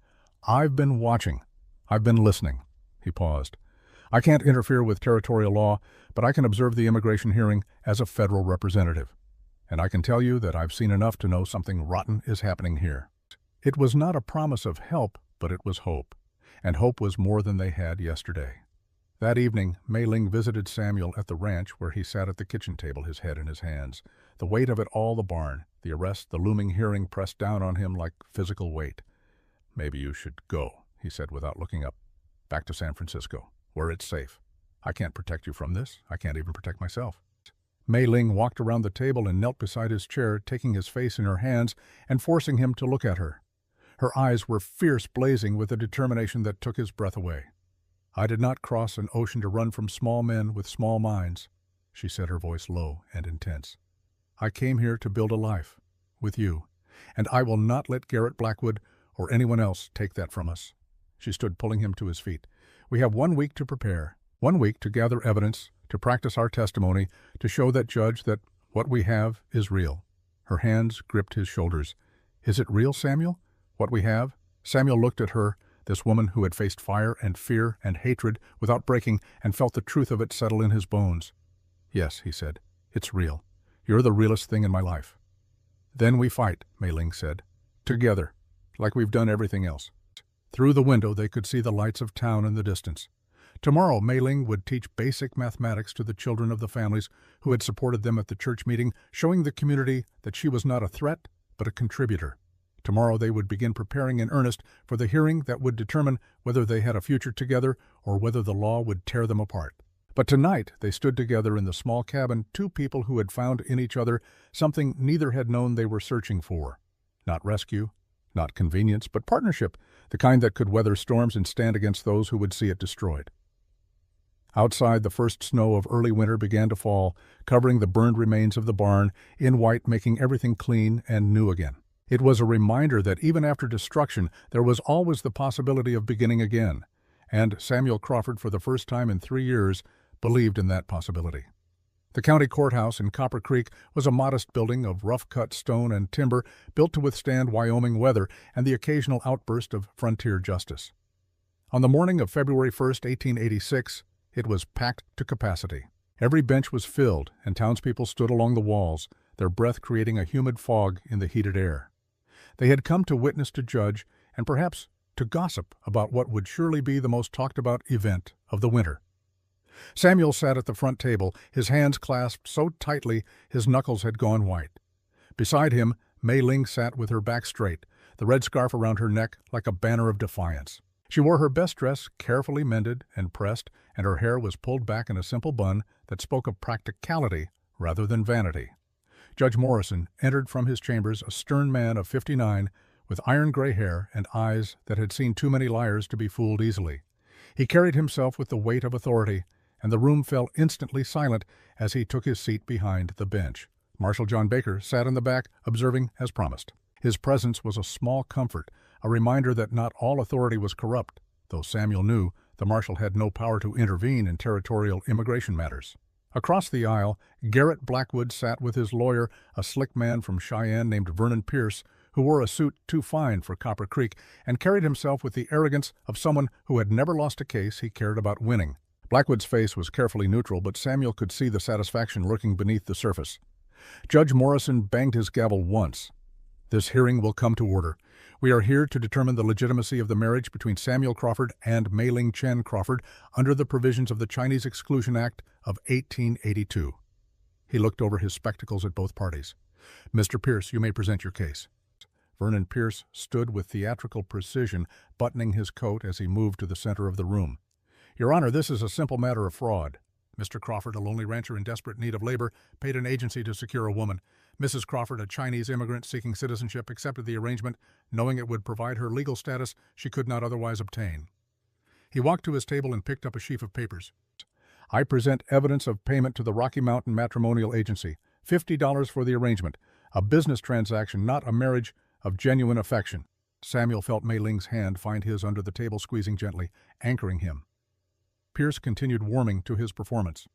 I've been watching. I've been listening." He paused. "I can't interfere with territorial law, but I can observe the immigration hearing as a federal representative. And I can tell you that I've seen enough to know something rotten is happening here." It was not a promise of help, but it was hope. And hope was more than they had yesterday. That evening, Mei Ling visited Samuel at the ranch where he sat at the kitchen table, his head in his hands. The weight of it all, the barn, the arrest, the looming hearing pressed down on him like physical weight. "Maybe you should go," he said without looking up. "Back to San Francisco, where it's safe. I can't protect you from this. I can't even protect myself." Mei Ling walked around the table and knelt beside his chair, taking his face in her hands and forcing him to look at her. Her eyes were fierce, blazing with a determination that took his breath away. "I did not cross an ocean to run from small men with small minds," she said, her voice low and intense. "I came here to build a life, with you, and I will not let Garrett Blackwood or anyone else take that from us." She stood, pulling him to his feet. "We have 1 week to prepare, 1 week to gather evidence, to practice our testimony, to show that judge that what we have is real." Her hands gripped his shoulders. "Is it real, Samuel? What we have?" Samuel looked at her, this woman who had faced fire and fear and hatred without breaking, and felt the truth of it settle in his bones. "Yes," he said, "it's real. You're the realest thing in my life." "Then we fight," Mei Ling said. "Together, like we've done everything else." Through the window they could see the lights of town in the distance. Tomorrow Mei Ling would teach basic mathematics to the children of the families who had supported them at the church meeting, showing the community that she was not a threat, but a contributor. Tomorrow they would begin preparing in earnest for the hearing that would determine whether they had a future together or whether the law would tear them apart. But tonight they stood together in the small cabin, two people who had found in each other something neither had known they were searching for. Not rescue, not convenience, but partnership, the kind that could weather storms and stand against those who would see it destroyed. Outside, the first snow of early winter began to fall, covering the burned remains of the barn, in white, making everything clean and new again. It was a reminder that even after destruction, there was always the possibility of beginning again, and Samuel Crawford, for the first time in 3 years, believed in that possibility. The county courthouse in Copper Creek was a modest building of rough-cut stone and timber built to withstand Wyoming weather and the occasional outburst of frontier justice. On the morning of February 1st, 1886, it was packed to capacity. Every bench was filled, and townspeople stood along the walls, their breath creating a humid fog in the heated air. They had come to witness, to judge, and perhaps to gossip about what would surely be the most talked-about event of the winter. Samuel sat at the front table, his hands clasped so tightly his knuckles had gone white. Beside him, Mei Ling sat with her back straight, the red scarf around her neck like a banner of defiance. She wore her best dress, carefully mended and pressed, and her hair was pulled back in a simple bun that spoke of practicality rather than vanity. Judge Morrison entered from his chambers, a stern man of 59, with iron-gray hair and eyes that had seen too many liars to be fooled easily. He carried himself with the weight of authority, and the room fell instantly silent as he took his seat behind the bench. Marshal John Baker sat in the back, observing as promised. His presence was a small comfort, a reminder that not all authority was corrupt, though Samuel knew the marshal had no power to intervene in territorial immigration matters. Across the aisle, Garrett Blackwood sat with his lawyer, a slick man from Cheyenne named Vernon Pierce, who wore a suit too fine for Copper Creek and carried himself with the arrogance of someone who had never lost a case he cared about winning. Blackwood's face was carefully neutral, but Samuel could see the satisfaction lurking beneath the surface. Judge Morrison banged his gavel once. "This hearing will come to order. We are here to determine the legitimacy of the marriage between Samuel Crawford and Mei Ling Chen Crawford under the provisions of the Chinese Exclusion Act of 1882. He looked over his spectacles at both parties. "Mr. Pierce, you may present your case." Vernon Pierce stood with theatrical precision, buttoning his coat as he moved to the center of the room. "Your Honor, this is a simple matter of fraud. Mr. Crawford, a lonely rancher in desperate need of labor, paid an agency to secure a woman. Mrs. Crawford, a Chinese immigrant seeking citizenship, accepted the arrangement, knowing it would provide her legal status she could not otherwise obtain." He walked to his table and picked up a sheaf of papers. "I present evidence of payment to the Rocky Mountain Matrimonial Agency, $50 for the arrangement, a business transaction, not a marriage of genuine affection." Samuel felt Mei Ling's hand find his under the table, squeezing gently, anchoring him. Pierce continued, warming to his performance.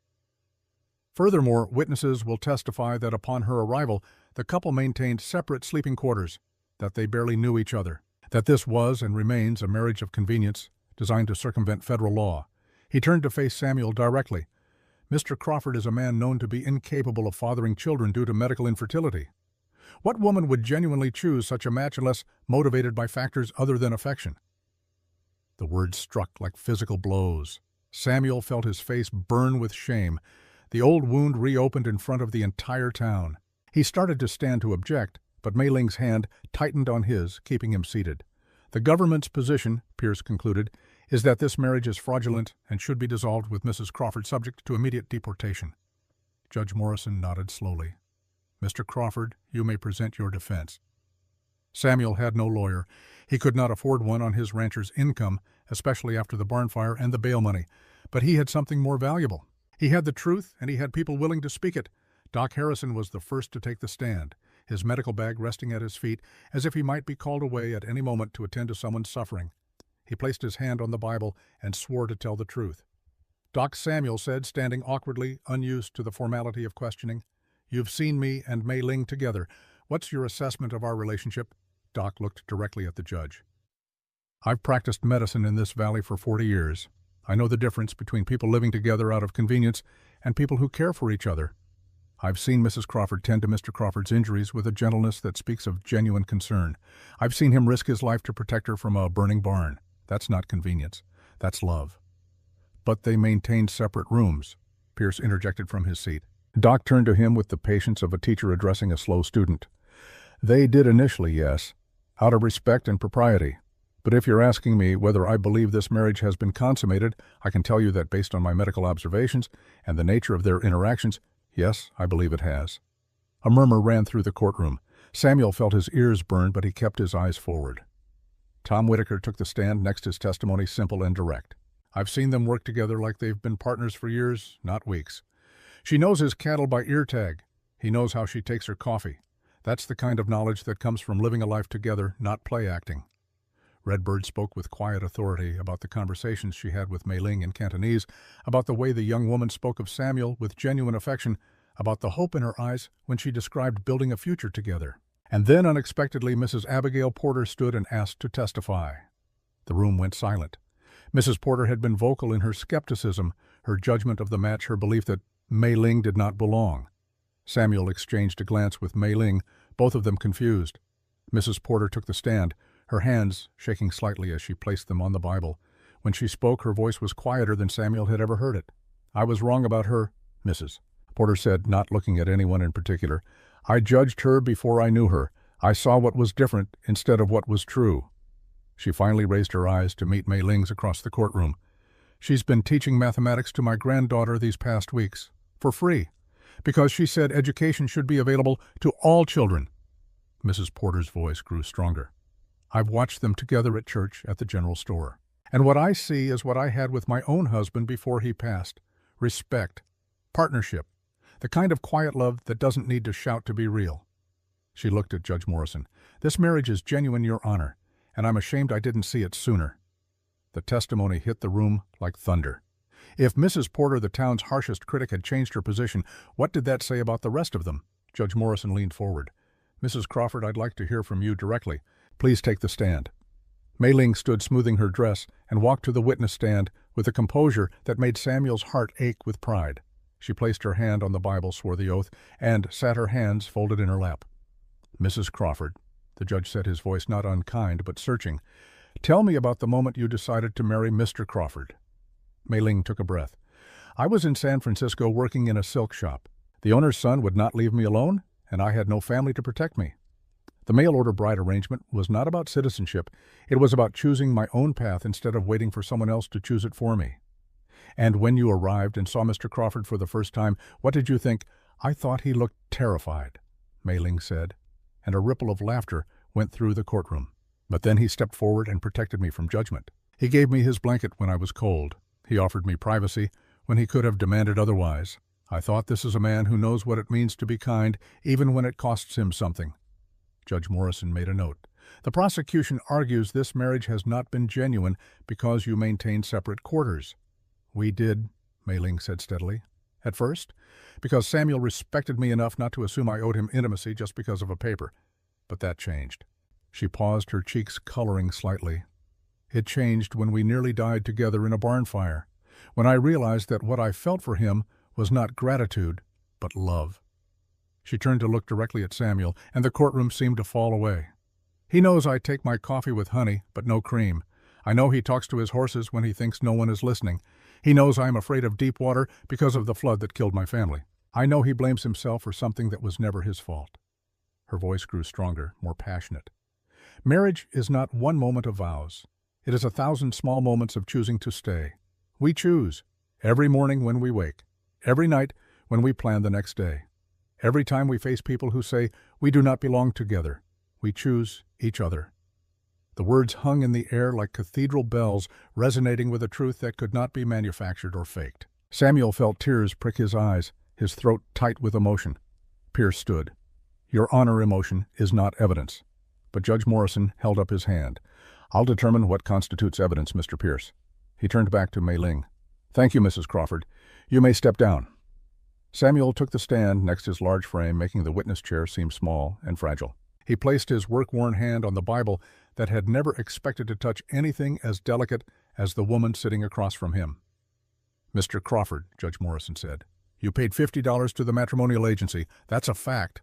"Furthermore, witnesses will testify that upon her arrival, the couple maintained separate sleeping quarters, that they barely knew each other, that this was and remains a marriage of convenience designed to circumvent federal law." He turned to face Samuel directly. "Mr. Crawford is a man known to be incapable of fathering children due to medical infertility. What woman would genuinely choose such a match unless motivated by factors other than affection?" The words struck like physical blows. Samuel felt his face burn with shame. The old wound reopened in front of the entire town. He started to stand to object, but Mei Ling's hand tightened on his, keeping him seated. The government's position, Pierce concluded, is that this marriage is fraudulent and should be dissolved with Mrs. Crawford subject to immediate deportation. Judge Morrison nodded slowly. Mr. Crawford, you may present your defense. Samuel had no lawyer. He could not afford one on his rancher's income, especially after the barn fire and the bail money. But he had something more valuable. He had the truth, and he had people willing to speak it. Doc Harrison was the first to take the stand, his medical bag resting at his feet, as if he might be called away at any moment to attend to someone suffering. He placed his hand on the Bible and swore to tell the truth. Doc Samuel said, standing awkwardly, unused to the formality of questioning, "You've seen me and Mei Ling together. What's your assessment of our relationship?" Doc looked directly at the judge. "I've practiced medicine in this valley for 40 years. I know the difference between people living together out of convenience and people who care for each other. I've seen Mrs. Crawford tend to Mr. Crawford's injuries with a gentleness that speaks of genuine concern. I've seen him risk his life to protect her from a burning barn. That's not convenience. That's love." "But they maintained separate rooms," Pierce interjected from his seat. Doc turned to him with the patience of a teacher addressing a slow student. "They did initially, yes, out of respect and propriety. But if you're asking me whether I believe this marriage has been consummated, I can tell you that based on my medical observations and the nature of their interactions, yes, I believe it has." A murmur ran through the courtroom. Samuel felt his ears burn, but he kept his eyes forward. Tom Whitaker took the stand, next his testimony simple and direct. "I've seen them work together like they've been partners for years, not weeks. She knows his cattle by ear tag. He knows how she takes her coffee. That's the kind of knowledge that comes from living a life together, not play acting." Redbird spoke with quiet authority about the conversations she had with Mei Ling in Cantonese, about the way the young woman spoke of Samuel with genuine affection, about the hope in her eyes when she described building a future together. And then, unexpectedly, Mrs. Abigail Porter stood and asked to testify. The room went silent. Mrs. Porter had been vocal in her skepticism, her judgment of the match, her belief that Mei Ling did not belong. Samuel exchanged a glance with Mei Ling, both of them confused. Mrs. Porter took the stand, her hands shaking slightly as she placed them on the Bible. When she spoke, her voice was quieter than Samuel had ever heard it. "I was wrong about her, Mrs." Porter said, not looking at anyone in particular. "I judged her before I knew her. I saw what was different instead of what was true." She finally raised her eyes to meet Mei Ling's across the courtroom. "She's been teaching mathematics to my granddaughter these past weeks, for free, because she said education should be available to all children." Mrs. Porter's voice grew stronger. "I've watched them together at church, at the general store. And what I see is what I had with my own husband before he passed. Respect. Partnership. The kind of quiet love that doesn't need to shout to be real." She looked at Judge Morrison. "This marriage is genuine, Your Honor, and I'm ashamed I didn't see it sooner." The testimony hit the room like thunder. If Mrs. Porter, the town's harshest critic, had changed her position, what did that say about the rest of them? Judge Morrison leaned forward. "Mrs. Crawford, I'd like to hear from you directly. Please take the stand." Mei Ling stood smoothing her dress and walked to the witness stand with a composure that made Samuel's heart ache with pride. She placed her hand on the Bible, swore the oath, and sat her hands folded in her lap. "Mrs. Crawford," the judge said, his voice not unkind but searching, "tell me about the moment you decided to marry Mr. Crawford." Mei Ling took a breath. "I was in San Francisco working in a silk shop. The owner's son would not leave me alone, and I had no family to protect me. The mail-order bride arrangement was not about citizenship. It was about choosing my own path instead of waiting for someone else to choose it for me. And when you arrived and saw Mr. Crawford for the first time, what did you think?" "I thought he looked terrified," Mei Ling said, and a ripple of laughter went through the courtroom. "But then he stepped forward and protected me from judgment. He gave me his blanket when I was cold. He offered me privacy when he could have demanded otherwise. I thought, this is a man who knows what it means to be kind, even when it costs him something." Judge Morrison made a note. "The prosecution argues this marriage has not been genuine because you maintained separate quarters." "We did," Mei Ling said steadily. "At first, because Samuel respected me enough not to assume I owed him intimacy just because of a paper. But that changed." She paused, her cheeks coloring slightly. "It changed when we nearly died together in a barn fire, when I realized that what I felt for him was not gratitude, but love." She turned to look directly at Samuel, and the courtroom seemed to fall away. "He knows I take my coffee with honey, but no cream. I know he talks to his horses when he thinks no one is listening. He knows I am afraid of deep water because of the flood that killed my family. I know he blames himself for something that was never his fault." Her voice grew stronger, more passionate. "Marriage is not one moment of vows. It is 1,000 small moments of choosing to stay. We choose, every morning when we wake, every night when we plan the next day. Every time we face people who say we do not belong together, we choose each other." The words hung in the air like cathedral bells, resonating with a truth that could not be manufactured or faked. Samuel felt tears prick his eyes, his throat tight with emotion. Pierce stood. "Your Honor, emotion is not evidence." But Judge Morrison held up his hand. "I'll determine what constitutes evidence, Mr. Pierce." He turned back to Mei Ling. "Thank you, Mrs. Crawford. You may step down." Samuel took the stand next his large frame, making the witness chair seem small and fragile. He placed his work-worn hand on the Bible that had never expected to touch anything as delicate as the woman sitting across from him. "Mr. Crawford," Judge Morrison said, "you paid $50 to the matrimonial agency. That's a fact.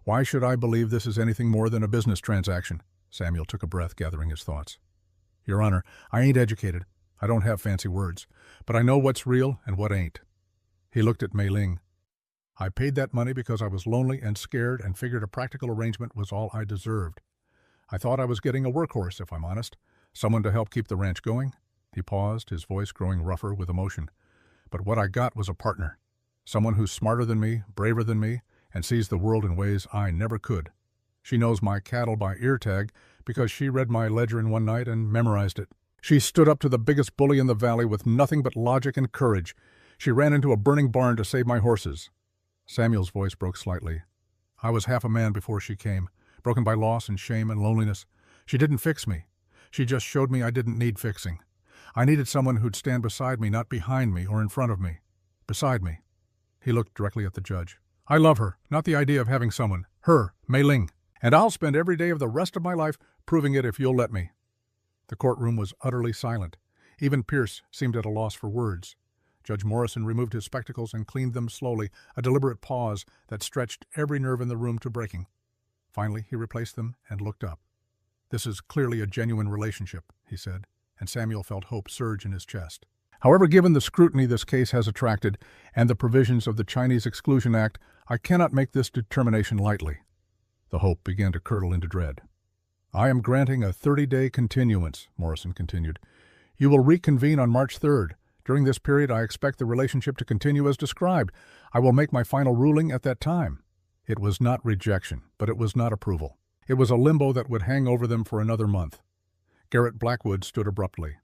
Why should I believe this is anything more than a business transaction?" Samuel took a breath, gathering his thoughts. "Your Honor, I ain't educated. I don't have fancy words. But I know what's real and what ain't." He looked at Mei Ling. "I paid that money because I was lonely and scared and figured a practical arrangement was all I deserved. I thought I was getting a workhorse, if I'm honest. Someone to help keep the ranch going." He paused, his voice growing rougher with emotion. "But what I got was a partner. Someone who's smarter than me, braver than me, and sees the world in ways I never could. She knows my cattle by ear tag because she read my ledger in one night and memorized it. She stood up to the biggest bully in the valley with nothing but logic and courage. She ran into a burning barn to save my horses." Samuel's voice broke slightly. "I was half a man before she came, broken by loss and shame and loneliness. She didn't fix me. She just showed me I didn't need fixing. I needed someone who'd stand beside me, not behind me or in front of me. Beside me." He looked directly at the judge. "I love her, not the idea of having someone. Her, Mei Ling. And I'll spend every day of the rest of my life proving it if you'll let me." The courtroom was utterly silent. Even Pierce seemed at a loss for words. Judge Morrison removed his spectacles and cleaned them slowly, a deliberate pause that stretched every nerve in the room to breaking. Finally, he replaced them and looked up. "This is clearly a genuine relationship," he said, and Samuel felt hope surge in his chest. "However, given the scrutiny this case has attracted and the provisions of the Chinese Exclusion Act, I cannot make this determination lightly." The hope began to curdle into dread. "I am granting a 30-day continuance," Morrison continued. "You will reconvene on March 3rd. During this period, I expect the relationship to continue as described. I will make my final ruling at that time." It was not rejection, but it was not approval. It was a limbo that would hang over them for another month. Garrett Blackwood stood abruptly.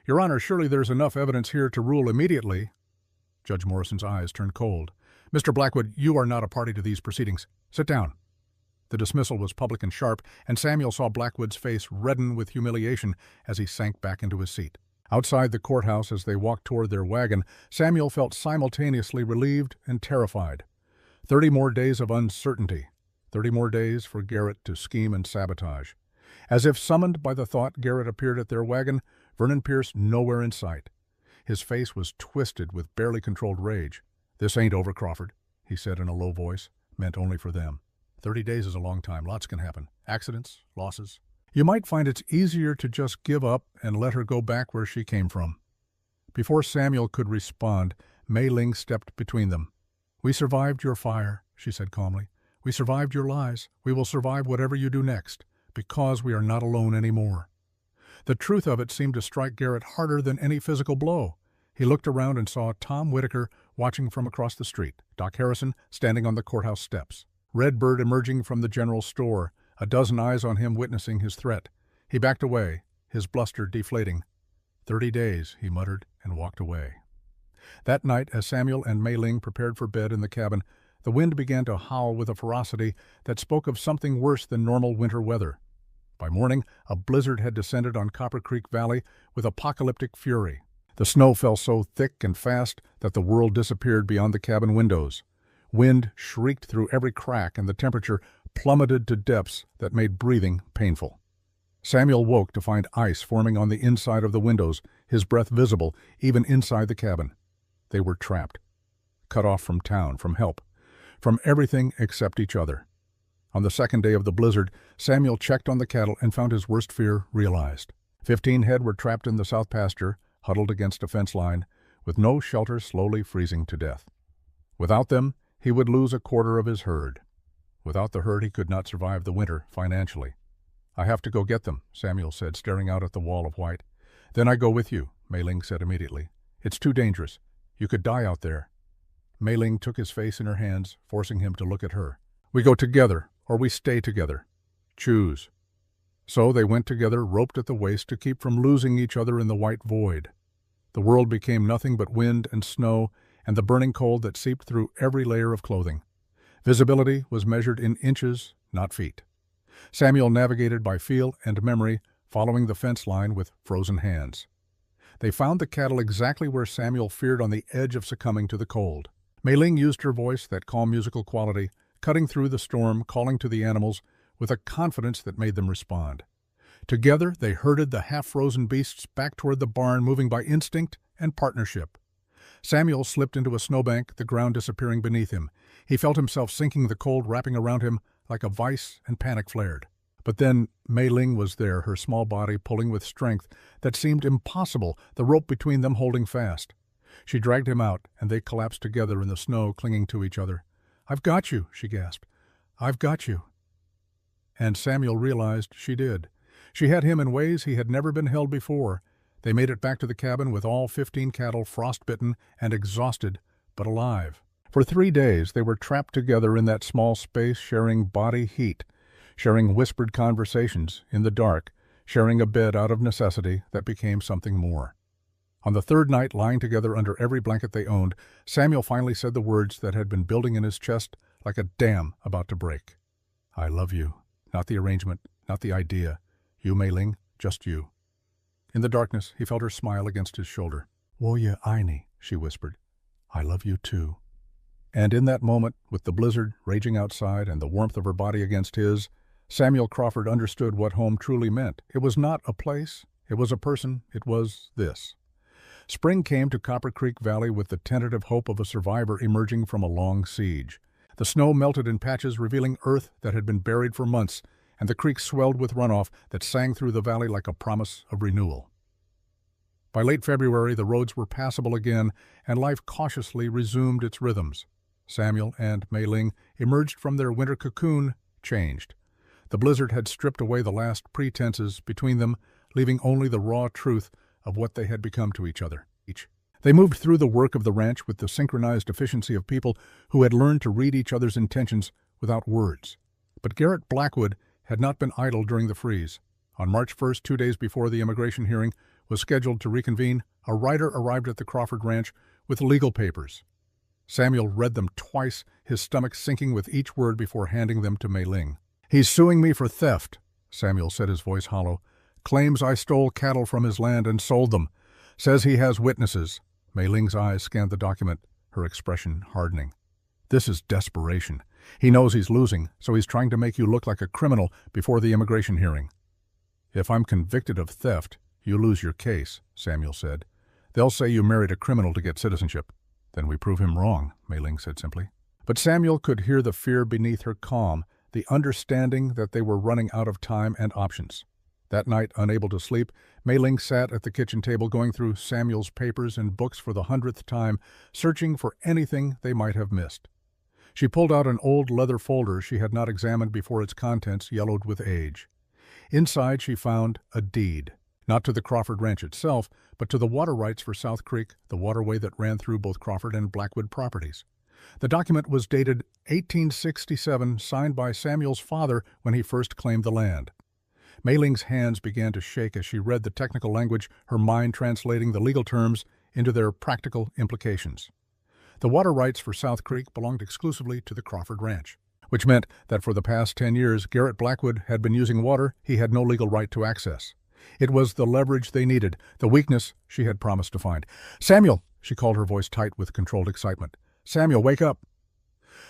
"Your Honor, surely there's enough evidence here to rule immediately." Judge Morrison's eyes turned cold. "Mr. Blackwood, you are not a party to these proceedings. Sit down." The dismissal was public and sharp, and Samuel saw Blackwood's face redden with humiliation as he sank back into his seat. Outside the courthouse, as they walked toward their wagon, Samuel felt simultaneously relieved and terrified. 30 more days of uncertainty. 30 more days for Garrett to scheme and sabotage. As if summoned by the thought, Garrett appeared at their wagon, Vernon Pierce nowhere in sight. His face was twisted with barely controlled rage. "This ain't over, Crawford," he said in a low voice, meant only for them. 30 days is a long time. Lots can happen. Accidents, losses. You might find it's easier to just give up and let her go back where she came from." Before Samuel could respond, Mei Ling stepped between them. "We survived your fire," she said calmly. "We survived your lies. We will survive whatever you do next, because we are not alone anymore." The truth of it seemed to strike Garrett harder than any physical blow. He looked around and saw Tom Whitaker watching from across the street, Doc Harrison standing on the courthouse steps, Redbird emerging from the general store, a dozen eyes on him witnessing his threat. He backed away, his bluster deflating. 30 days, he muttered, and walked away. That night, as Samuel and Mei Ling prepared for bed in the cabin, the wind began to howl with a ferocity that spoke of something worse than normal winter weather. By morning, a blizzard had descended on Copper Creek Valley with apocalyptic fury. The snow fell so thick and fast that the world disappeared beyond the cabin windows. Wind shrieked through every crack, and the temperature plummeted to depths that made breathing painful. Samuel woke to find ice forming on the inside of the windows, his breath visible even inside the cabin. They were trapped, cut off from town, from help, from everything except each other. On the second day of the blizzard, Samuel checked on the cattle and found his worst fear realized. 15 head were trapped in the south pasture, huddled against a fence line, with no shelter, slowly freezing to death. Without them, he would lose a quarter of his herd. Without the herd, he could not survive the winter financially. "I have to go get them," Samuel said, staring out at the wall of white. "Then I go with you," Mei Ling said immediately. "It's too dangerous. You could die out there." Mei Ling took his face in her hands, forcing him to look at her. "We go together, or we stay together. Choose." So they went together, roped at the waist to keep from losing each other in the white void. The world became nothing but wind and snow and the burning cold that seeped through every layer of clothing. Visibility was measured in inches, not feet. Samuel navigated by feel and memory, following the fence line with frozen hands. They found the cattle exactly where Samuel feared, on the edge of succumbing to the cold. Mei Ling used her voice, that calm musical quality, cutting through the storm, calling to the animals with a confidence that made them respond. Together, they herded the half-frozen beasts back toward the barn, moving by instinct and partnership. Samuel slipped into a snowbank, the ground disappearing beneath him. He felt himself sinking, the cold wrapping around him like a vice, and panic flared. But then Mei Ling was there, her small body pulling with strength that seemed impossible, the rope between them holding fast. She dragged him out, and they collapsed together in the snow, clinging to each other. "I've got you," she gasped. "I've got you." And Samuel realized she did. She had him in ways he had never been held before. They made it back to the cabin with all 15 cattle frostbitten and exhausted, but alive. For 3 days they were trapped together in that small space, sharing body heat, sharing whispered conversations in the dark, sharing a bed out of necessity that became something more. On the 3rd night, lying together under every blanket they owned, Samuel finally said the words that had been building in his chest like a dam about to break. "I love you." Not the arrangement, not the idea. "You, Mei Ling, just you." In the darkness, he felt her smile against his shoulder. "Woye Aini," she whispered. "I love you too." And in that moment, with the blizzard raging outside and the warmth of her body against his, Samuel Crawford understood what home truly meant. It was not a place, it was a person, it was this. Spring came to Copper Creek Valley with the tentative hope of a survivor emerging from a long siege. The snow melted in patches, revealing earth that had been buried for months, and the creek swelled with runoff that sang through the valley like a promise of renewal. By late February, the roads were passable again, and life cautiously resumed its rhythms. Samuel and Mei Ling emerged from their winter cocoon, changed. The blizzard had stripped away the last pretenses between them, leaving only the raw truth of what they had become to each other. They moved through the work of the ranch with the synchronized efficiency of people who had learned to read each other's intentions without words. But Garrett Blackwood had not been idle during the freeze. On March 1st, 2 days before the immigration hearing was scheduled to reconvene, a writer arrived at the Crawford Ranch with legal papers. Samuel read them twice, his stomach sinking with each word before handing them to Mei Ling. "He's suing me for theft," Samuel said, his voice hollow. "Claims I stole cattle from his land and sold them. Says he has witnesses." Mei Ling's eyes scanned the document, her expression hardening. "This is desperation. He knows he's losing, so he's trying to make you look like a criminal before the immigration hearing." "If I'm convicted of theft, you lose your case," Samuel said. "They'll say you married a criminal to get citizenship." "Then we prove him wrong," Mei Ling said simply. But Samuel could hear the fear beneath her calm, the understanding that they were running out of time and options. That night, unable to sleep, Mei Ling sat at the kitchen table going through Samuel's papers and books for the 100th time, searching for anything they might have missed. She pulled out an old leather folder she had not examined before, its contents yellowed with age. Inside she found a deed, not to the Crawford Ranch itself, but to the water rights for South Creek, the waterway that ran through both Crawford and Blackwood properties. The document was dated 1867, signed by Samuel's father when he first claimed the land. Mei Ling's hands began to shake as she read the technical language, her mind translating the legal terms into their practical implications. The water rights for South Creek belonged exclusively to the Crawford Ranch, which meant that for the past 10 years Garrett Blackwood had been using water he had no legal right to access. It was the leverage they needed, the weakness she had promised to find. "Samuel!" she called, her voice tight with controlled excitement. "Samuel, wake up!"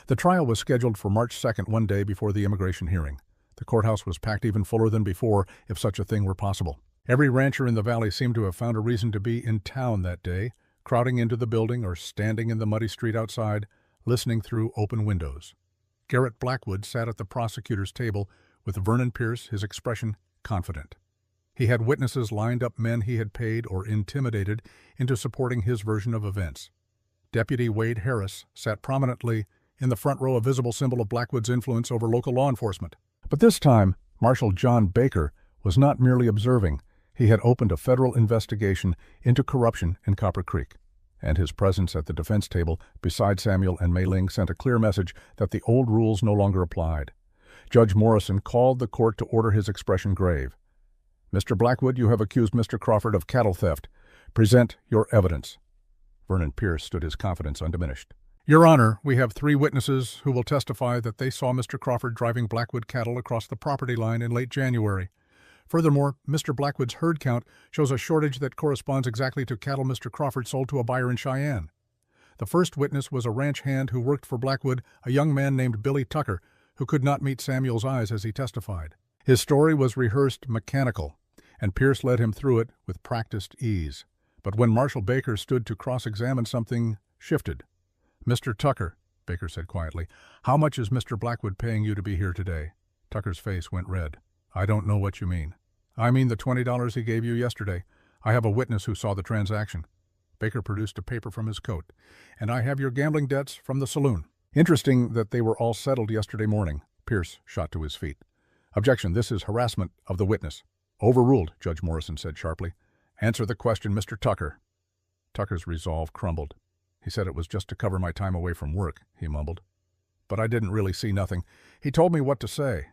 The trial was scheduled for March 2nd, one day before the immigration hearing. The courthouse was packed even fuller than before, if such a thing were possible. Every rancher in the valley seemed to have found a reason to be in town that day, crowding into the building or standing in the muddy street outside, listening through open windows. Garrett Blackwood sat at the prosecutor's table with Vernon Pierce, his expression confident. He had witnesses lined up, men he had paid or intimidated into supporting his version of events. Deputy Wade Harris sat prominently in the front row, a visible symbol of Blackwood's influence over local law enforcement. But this time, Marshal John Baker was not merely observing. He had opened a federal investigation into corruption in Copper Creek, and his presence at the defense table beside Samuel and Mei Ling sent a clear message that the old rules no longer applied. Judge Morrison called the court to order, his expression grave. "Mr. Blackwood, you have accused Mr. Crawford of cattle theft. Present your evidence." Vernon Pierce stood his confidence undiminished. "Your Honor, we have 3 witnesses who will testify that they saw Mr. Crawford driving Blackwood cattle across the property line in late January. Furthermore, Mr. Blackwood's herd count shows a shortage that corresponds exactly to cattle Mr. Crawford sold to a buyer in Cheyenne. The first witness was a ranch hand who worked for Blackwood, a young man named Billy Tucker, who could not meet Samuel's eyes as he testified. His story was rehearsed mechanical, and Pierce led him through it with practiced ease. But when Marshal Baker stood to cross-examine, something shifted. "Mr. Tucker," Baker said quietly, "how much is Mr. Blackwood paying you to be here today?" Tucker's face went red. "I don't know what you mean." "I mean the $20 he gave you yesterday. I have a witness who saw the transaction." Baker produced a paper from his coat. "And I have your gambling debts from the saloon." "Interesting that they were all settled yesterday morning." Pierce shot to his feet. "Objection, this is harassment of the witness." "Overruled," Judge Morrison said sharply. "Answer the question, Mr. Tucker." Tucker's resolve crumbled. "He said it was just to cover my time away from work," he mumbled. "But I didn't really see nothing. He told me what to say."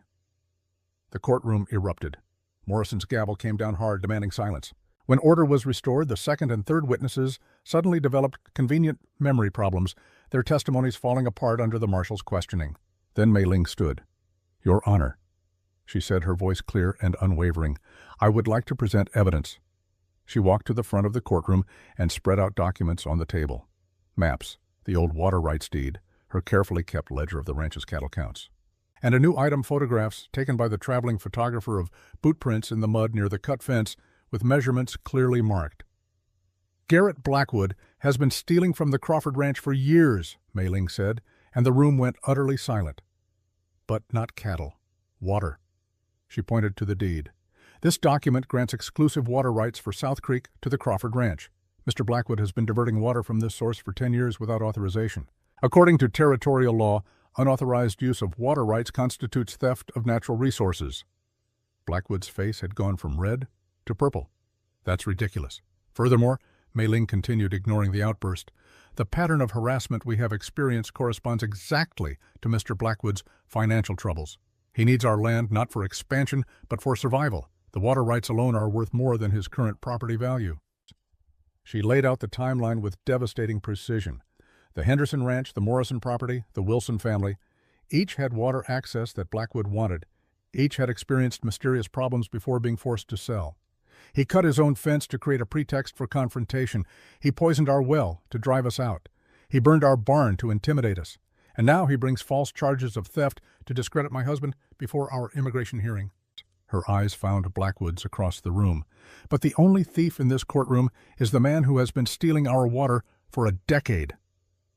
The courtroom erupted. Morrison's gavel came down hard, demanding silence. When order was restored, the second and third witnesses suddenly developed convenient memory problems, their testimonies falling apart under the marshal's questioning. Then Mei Ling stood. "Your Honor," she said, her voice clear and unwavering, "I would like to present evidence." She walked to the front of the courtroom and spread out documents on the table. Maps, the old water rights deed, her carefully kept ledger of the ranch's cattle counts, and a new item, photographs taken by the traveling photographer of boot prints in the mud near the cut fence with measurements clearly marked. "Garrett Blackwood has been stealing from the Crawford Ranch for years," Mei Ling said, and the room went utterly silent. "But not cattle. Water." She pointed to the deed. "This document grants exclusive water rights for South Creek to the Crawford Ranch. Mr. Blackwood has been diverting water from this source for 10 years without authorization. According to territorial law, unauthorized use of water rights constitutes theft of natural resources." Blackwood's face had gone from red to purple. "That's ridiculous. Furthermore," Mei Ling continued, ignoring the outburst, "the pattern of harassment we have experienced corresponds exactly to Mr. Blackwood's financial troubles. He needs our land not for expansion, but for survival. The water rights alone are worth more than his current property value." She laid out the timeline with devastating precision. The Henderson Ranch, the Morrison property, the Wilson family, each had water access that Blackwood wanted. Each had experienced mysterious problems before being forced to sell. He cut his own fence to create a pretext for confrontation. He poisoned our well to drive us out. He burned our barn to intimidate us. And now he brings false charges of theft to discredit my husband before our immigration hearing. Her eyes found Blackwood's across the room. "But the only thief in this courtroom is the man who has been stealing our water for a decade."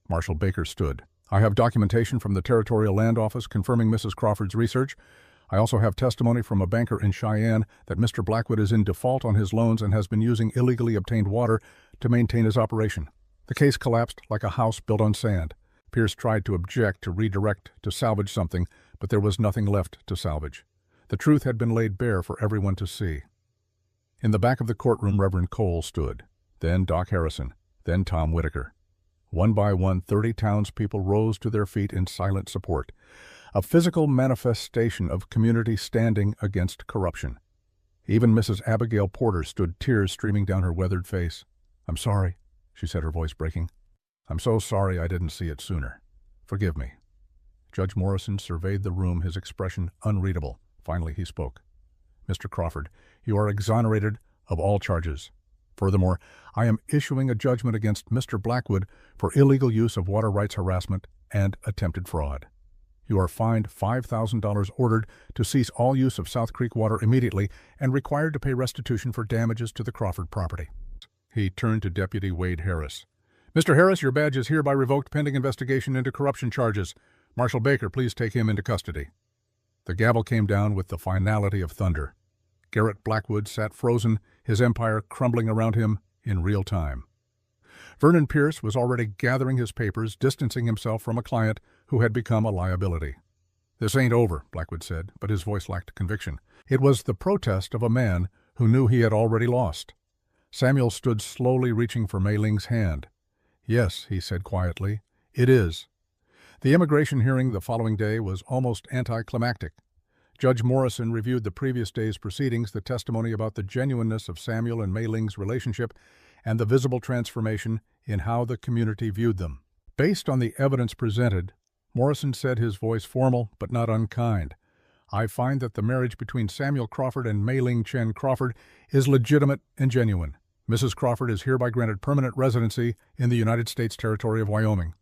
Marshal Baker stood. "I have documentation from the Territorial Land Office confirming Mrs. Crawford's research. I also have testimony from a banker in Cheyenne that Mr. Blackwood is in default on his loans and has been using illegally obtained water to maintain his operation." The case collapsed like a house built on sand. Pierce tried to object, to redirect, to salvage something, but there was nothing left to salvage. The truth had been laid bare for everyone to see. In the back of the courtroom, Reverend Cole stood, then Doc Harrison, then Tom Whitaker. One by one, 30 townspeople rose to their feet in silent support, a physical manifestation of community standing against corruption. Even Mrs. Abigail Porter stood, tears streaming down her weathered face. "I'm sorry," she said, her voice breaking. "I'm so sorry I didn't see it sooner. Forgive me." Judge Morrison surveyed the room, his expression unreadable. Finally he spoke. "Mr. Crawford, you are exonerated of all charges. Furthermore, I am issuing a judgment against Mr. Blackwood for illegal use of water rights harassment and attempted fraud. You are fined $5,000, ordered to cease all use of South Creek water immediately, and required to pay restitution for damages to the Crawford property." He turned to Deputy Wade Harris. "Mr. Harris, your badge is hereby revoked pending investigation into corruption charges. Marshal Baker, please take him into custody." The gavel came down with the finality of thunder. Garrett Blackwood sat frozen, his empire crumbling around him in real time. Vernon Pierce was already gathering his papers, distancing himself from a client who had become a liability. "This ain't over," Blackwood said, but his voice lacked conviction. It was the protest of a man who knew he had already lost. Samuel stood slowly reaching for Mei Ling's hand. "Yes," he said quietly, "it is." The immigration hearing the following day was almost anticlimactic. Judge Morrison reviewed the previous day's proceedings, the testimony about the genuineness of Samuel and Mei Ling's relationship, and the visible transformation in how the community viewed them. Based on the evidence presented, Morrison said, his voice formal but not unkind, "I find that the marriage between Samuel Crawford and Mei Ling Chen Crawford is legitimate and genuine. Mrs. Crawford is hereby granted permanent residency in the United States territory of Wyoming."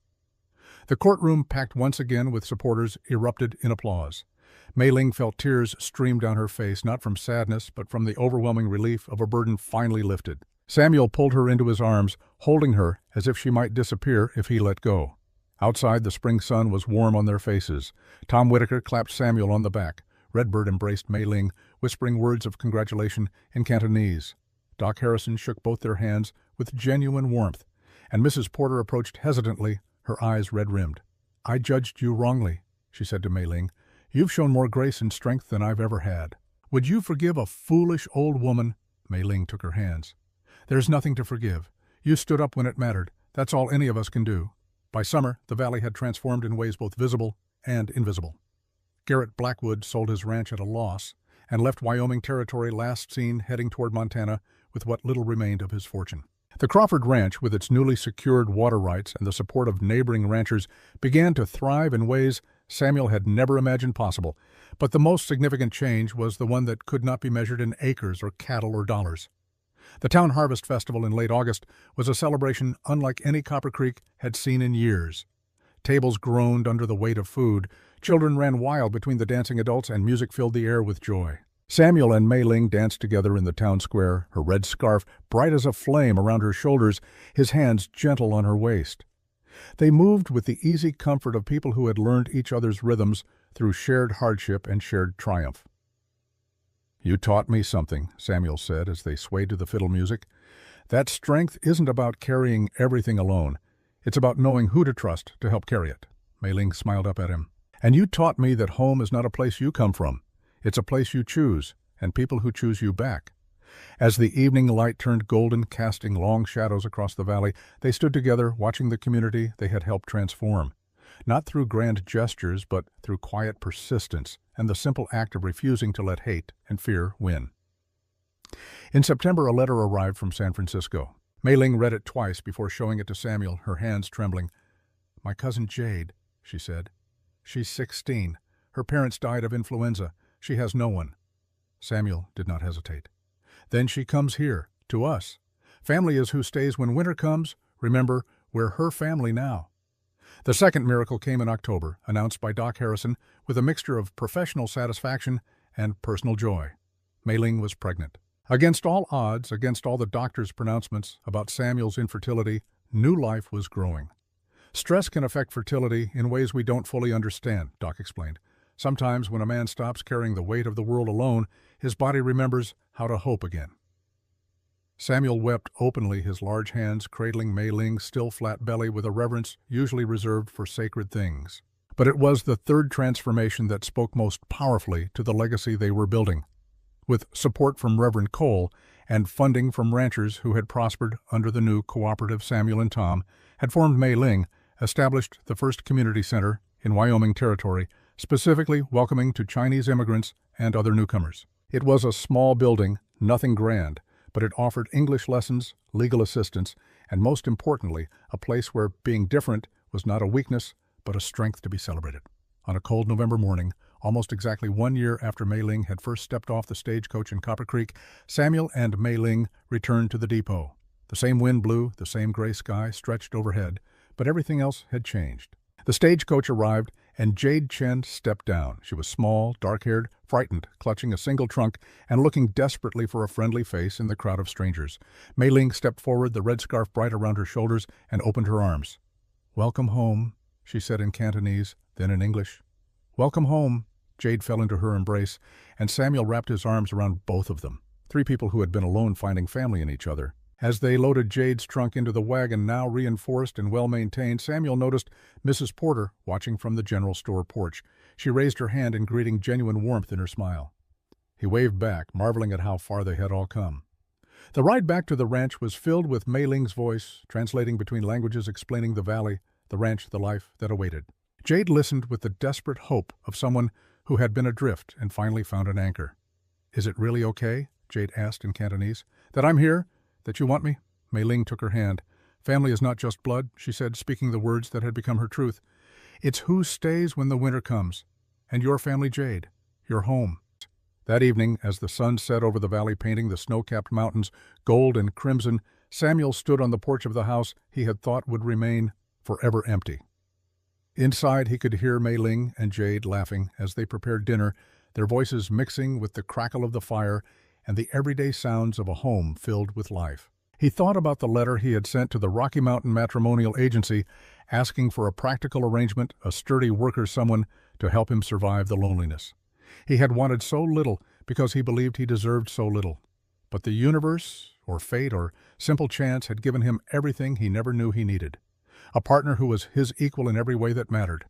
The courtroom, packed once again with supporters, erupted in applause. Mei Ling felt tears stream down her face, not from sadness, but from the overwhelming relief of a burden finally lifted. Samuel pulled her into his arms, holding her as if she might disappear if he let go. Outside, the spring sun was warm on their faces. Tom Whitaker clapped Samuel on the back. Redbird embraced Mei Ling, whispering words of congratulation in Cantonese. Doc Harrison shook both their hands with genuine warmth, and Mrs. Porter approached hesitantly, her eyes red-rimmed. "I judged you wrongly," she said to Mei Ling. "You've shown more grace and strength than I've ever had. Would you forgive a foolish old woman?" Mei Ling took her hands. "There's nothing to forgive. You stood up when it mattered. That's all any of us can do." By summer, the valley had transformed in ways both visible and invisible. Garrett Blackwood sold his ranch at a loss and left Wyoming territory last seen heading toward Montana with what little remained of his fortune. The Crawford Ranch, with its newly secured water rights and the support of neighboring ranchers, began to thrive in ways Samuel had never imagined possible, but the most significant change was the one that could not be measured in acres or cattle or dollars. The Town Harvest Festival in late August was a celebration unlike any Copper Creek had seen in years. Tables groaned under the weight of food, children ran wild between the dancing adults, and music filled the air with joy. Samuel and Mei Ling danced together in the town square, her red scarf bright as a flame around her shoulders, his hands gentle on her waist. They moved with the easy comfort of people who had learned each other's rhythms through shared hardship and shared triumph. "You taught me something," Samuel said as they swayed to the fiddle music. "That strength isn't about carrying everything alone. It's about knowing who to trust to help carry it." Mei Ling smiled up at him. "And you taught me that home is not a place you come from. It's a place you choose, and people who choose you back." As the evening light turned golden, casting long shadows across the valley, they stood together, watching the community they had helped transform. Not through grand gestures, but through quiet persistence and the simple act of refusing to let hate and fear win. In September, a letter arrived from San Francisco. Mei Ling read it twice before showing it to Samuel, her hands trembling. "My cousin Jade," she said. "She's 16. Her parents died of influenza. She has no one." Samuel did not hesitate. "Then she comes here, to us. Family is who stays when winter comes. Remember, we're her family now." The second miracle came in October, announced by Doc Harrison, with a mixture of professional satisfaction and personal joy. Mei Ling was pregnant. Against all odds, against all the doctor's pronouncements about Samuel's infertility, new life was growing. "Stress can affect fertility in ways we don't fully understand," Doc explained. "Sometimes when a man stops carrying the weight of the world alone, his body remembers how to hope again." Samuel wept openly, his large hands cradling Mei Ling's still flat belly with a reverence usually reserved for sacred things. But it was the third transformation that spoke most powerfully to the legacy they were building. With support from Reverend Cole and funding from ranchers who had prospered under the new cooperative Samuel and Tom had formed, Mei Ling established the first community center in Wyoming territory, specifically welcoming to Chinese immigrants and other newcomers. It was a small building, nothing grand, but it offered English lessons, legal assistance, and most importantly, a place where being different was not a weakness, but a strength to be celebrated. On a cold November morning, almost exactly 1 year after Mei Ling had first stepped off the stagecoach in Copper Creek, Samuel and Mei Ling returned to the depot. The same wind blew, the same gray sky stretched overhead, but everything else had changed. The stagecoach arrived, and Jade Chen stepped down. She was small, dark-haired, frightened, clutching a single trunk and looking desperately for a friendly face in the crowd of strangers. Mei Ling stepped forward, the red scarf bright around her shoulders, and opened her arms. "Welcome home," she said in Cantonese, then in English. "Welcome home." Jade fell into her embrace, and Samuel wrapped his arms around both of them. Three people who had been alone finding family in each other. As they loaded Jade's trunk into the wagon, now reinforced and well-maintained, Samuel noticed Mrs. Porter watching from the general store porch. She raised her hand in greeting, genuine warmth in her smile. He waved back, marveling at how far they had all come. The ride back to the ranch was filled with Mei Ling's voice, translating between languages, explaining the valley, the ranch, the life that awaited. Jade listened with the desperate hope of someone who had been adrift and finally found an anchor. "Is it really okay?" Jade asked in Cantonese. "That I'm here? That you want me?" Mei Ling took her hand. "Family is not just blood," she said, speaking the words that had become her truth. "It's who stays when the winter comes. And your family, Jade. Your home." That evening, as the sun set over the valley, painting the snow-capped mountains gold and crimson, Samuel stood on the porch of the house he had thought would remain forever empty. Inside, he could hear Mei Ling and Jade laughing as they prepared dinner, their voices mixing with the crackle of the fire and the everyday sounds of a home filled with life. He thought about the letter he had sent to the Rocky Mountain Matrimonial Agency, asking for a practical arrangement, a sturdy worker, someone to help him survive the loneliness. He had wanted so little because he believed he deserved so little. But the universe, or fate, or simple chance had given him everything he never knew he needed. A partner who was his equal in every way that mattered.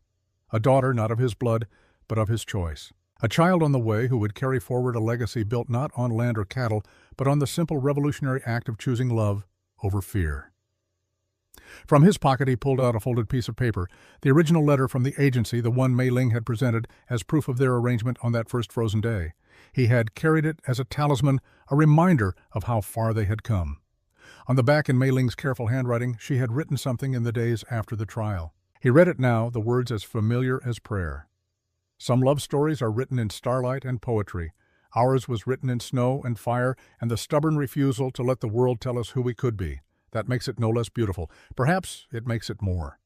A daughter not of his blood, but of his choice. A child on the way who would carry forward a legacy built not on land or cattle, but on the simple revolutionary act of choosing love over fear. From his pocket he pulled out a folded piece of paper, the original letter from the agency, the one Mei Ling had presented as proof of their arrangement on that first frozen day. He had carried it as a talisman, a reminder of how far they had come. On the back, in Mei Ling's careful handwriting, she had written something in the days after the trial. He read it now, the words as familiar as prayer. "Some love stories are written in starlight and poetry. Ours was written in snow and fire and the stubborn refusal to let the world tell us who we could be. That makes it no less beautiful. Perhaps it makes it more."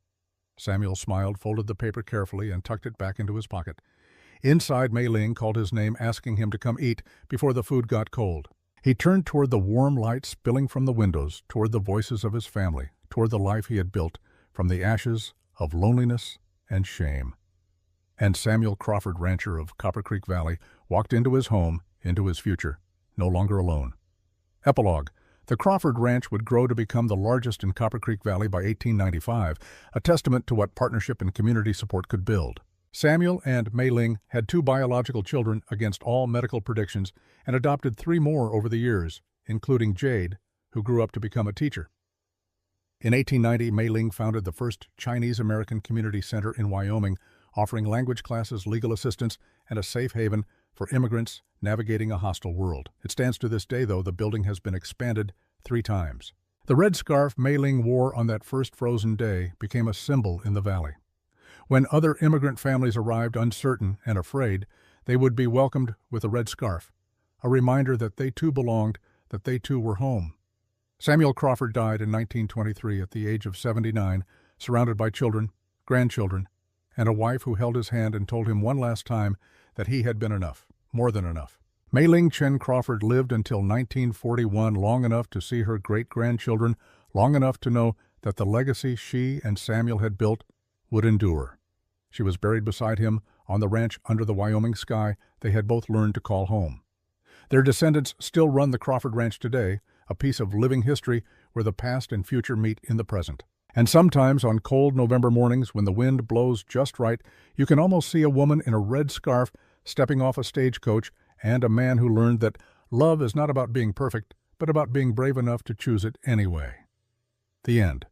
Samuel smiled, folded the paper carefully, and tucked it back into his pocket. Inside, Mei Ling called his name, asking him to come eat before the food got cold. He turned toward the warm light spilling from the windows, toward the voices of his family, toward the life he had built from the ashes of loneliness and shame. And Samuel Crawford, rancher of Copper Creek Valley, walked into his home, into his future, no longer alone. Epilogue. The Crawford Ranch would grow to become the largest in Copper Creek Valley by 1895, a testament to what partnership and community support could build. Samuel and Mei Ling had 2 biological children against all medical predictions and adopted 3 more over the years, including Jade, who grew up to become a teacher. In 1890, Mei Ling founded the first Chinese-American Community Center in Wyoming, offering language classes, legal assistance, and a safe haven for immigrants navigating a hostile world. It stands to this day, though the building has been expanded 3 times. The red scarf Mei Ling wore on that first frozen day became a symbol in the valley. When other immigrant families arrived uncertain and afraid, they would be welcomed with a red scarf, a reminder that they too belonged, that they too were home. Samuel Crawford died in 1923 at the age of 79, surrounded by children, grandchildren, and a wife who held his hand and told him one last time that he had been enough, more than enough. Mei Ling Chen Crawford lived until 1941, long enough to see her great-grandchildren, long enough to know that the legacy she and Samuel had built would endure. She was buried beside him on the ranch under the Wyoming sky they had both learned to call home. Their descendants still run the Crawford Ranch today, a piece of living history where the past and future meet in the present. And sometimes on cold November mornings when the wind blows just right, you can almost see a woman in a red scarf stepping off a stagecoach and a man who learned that love is not about being perfect, but about being brave enough to choose it anyway. The end.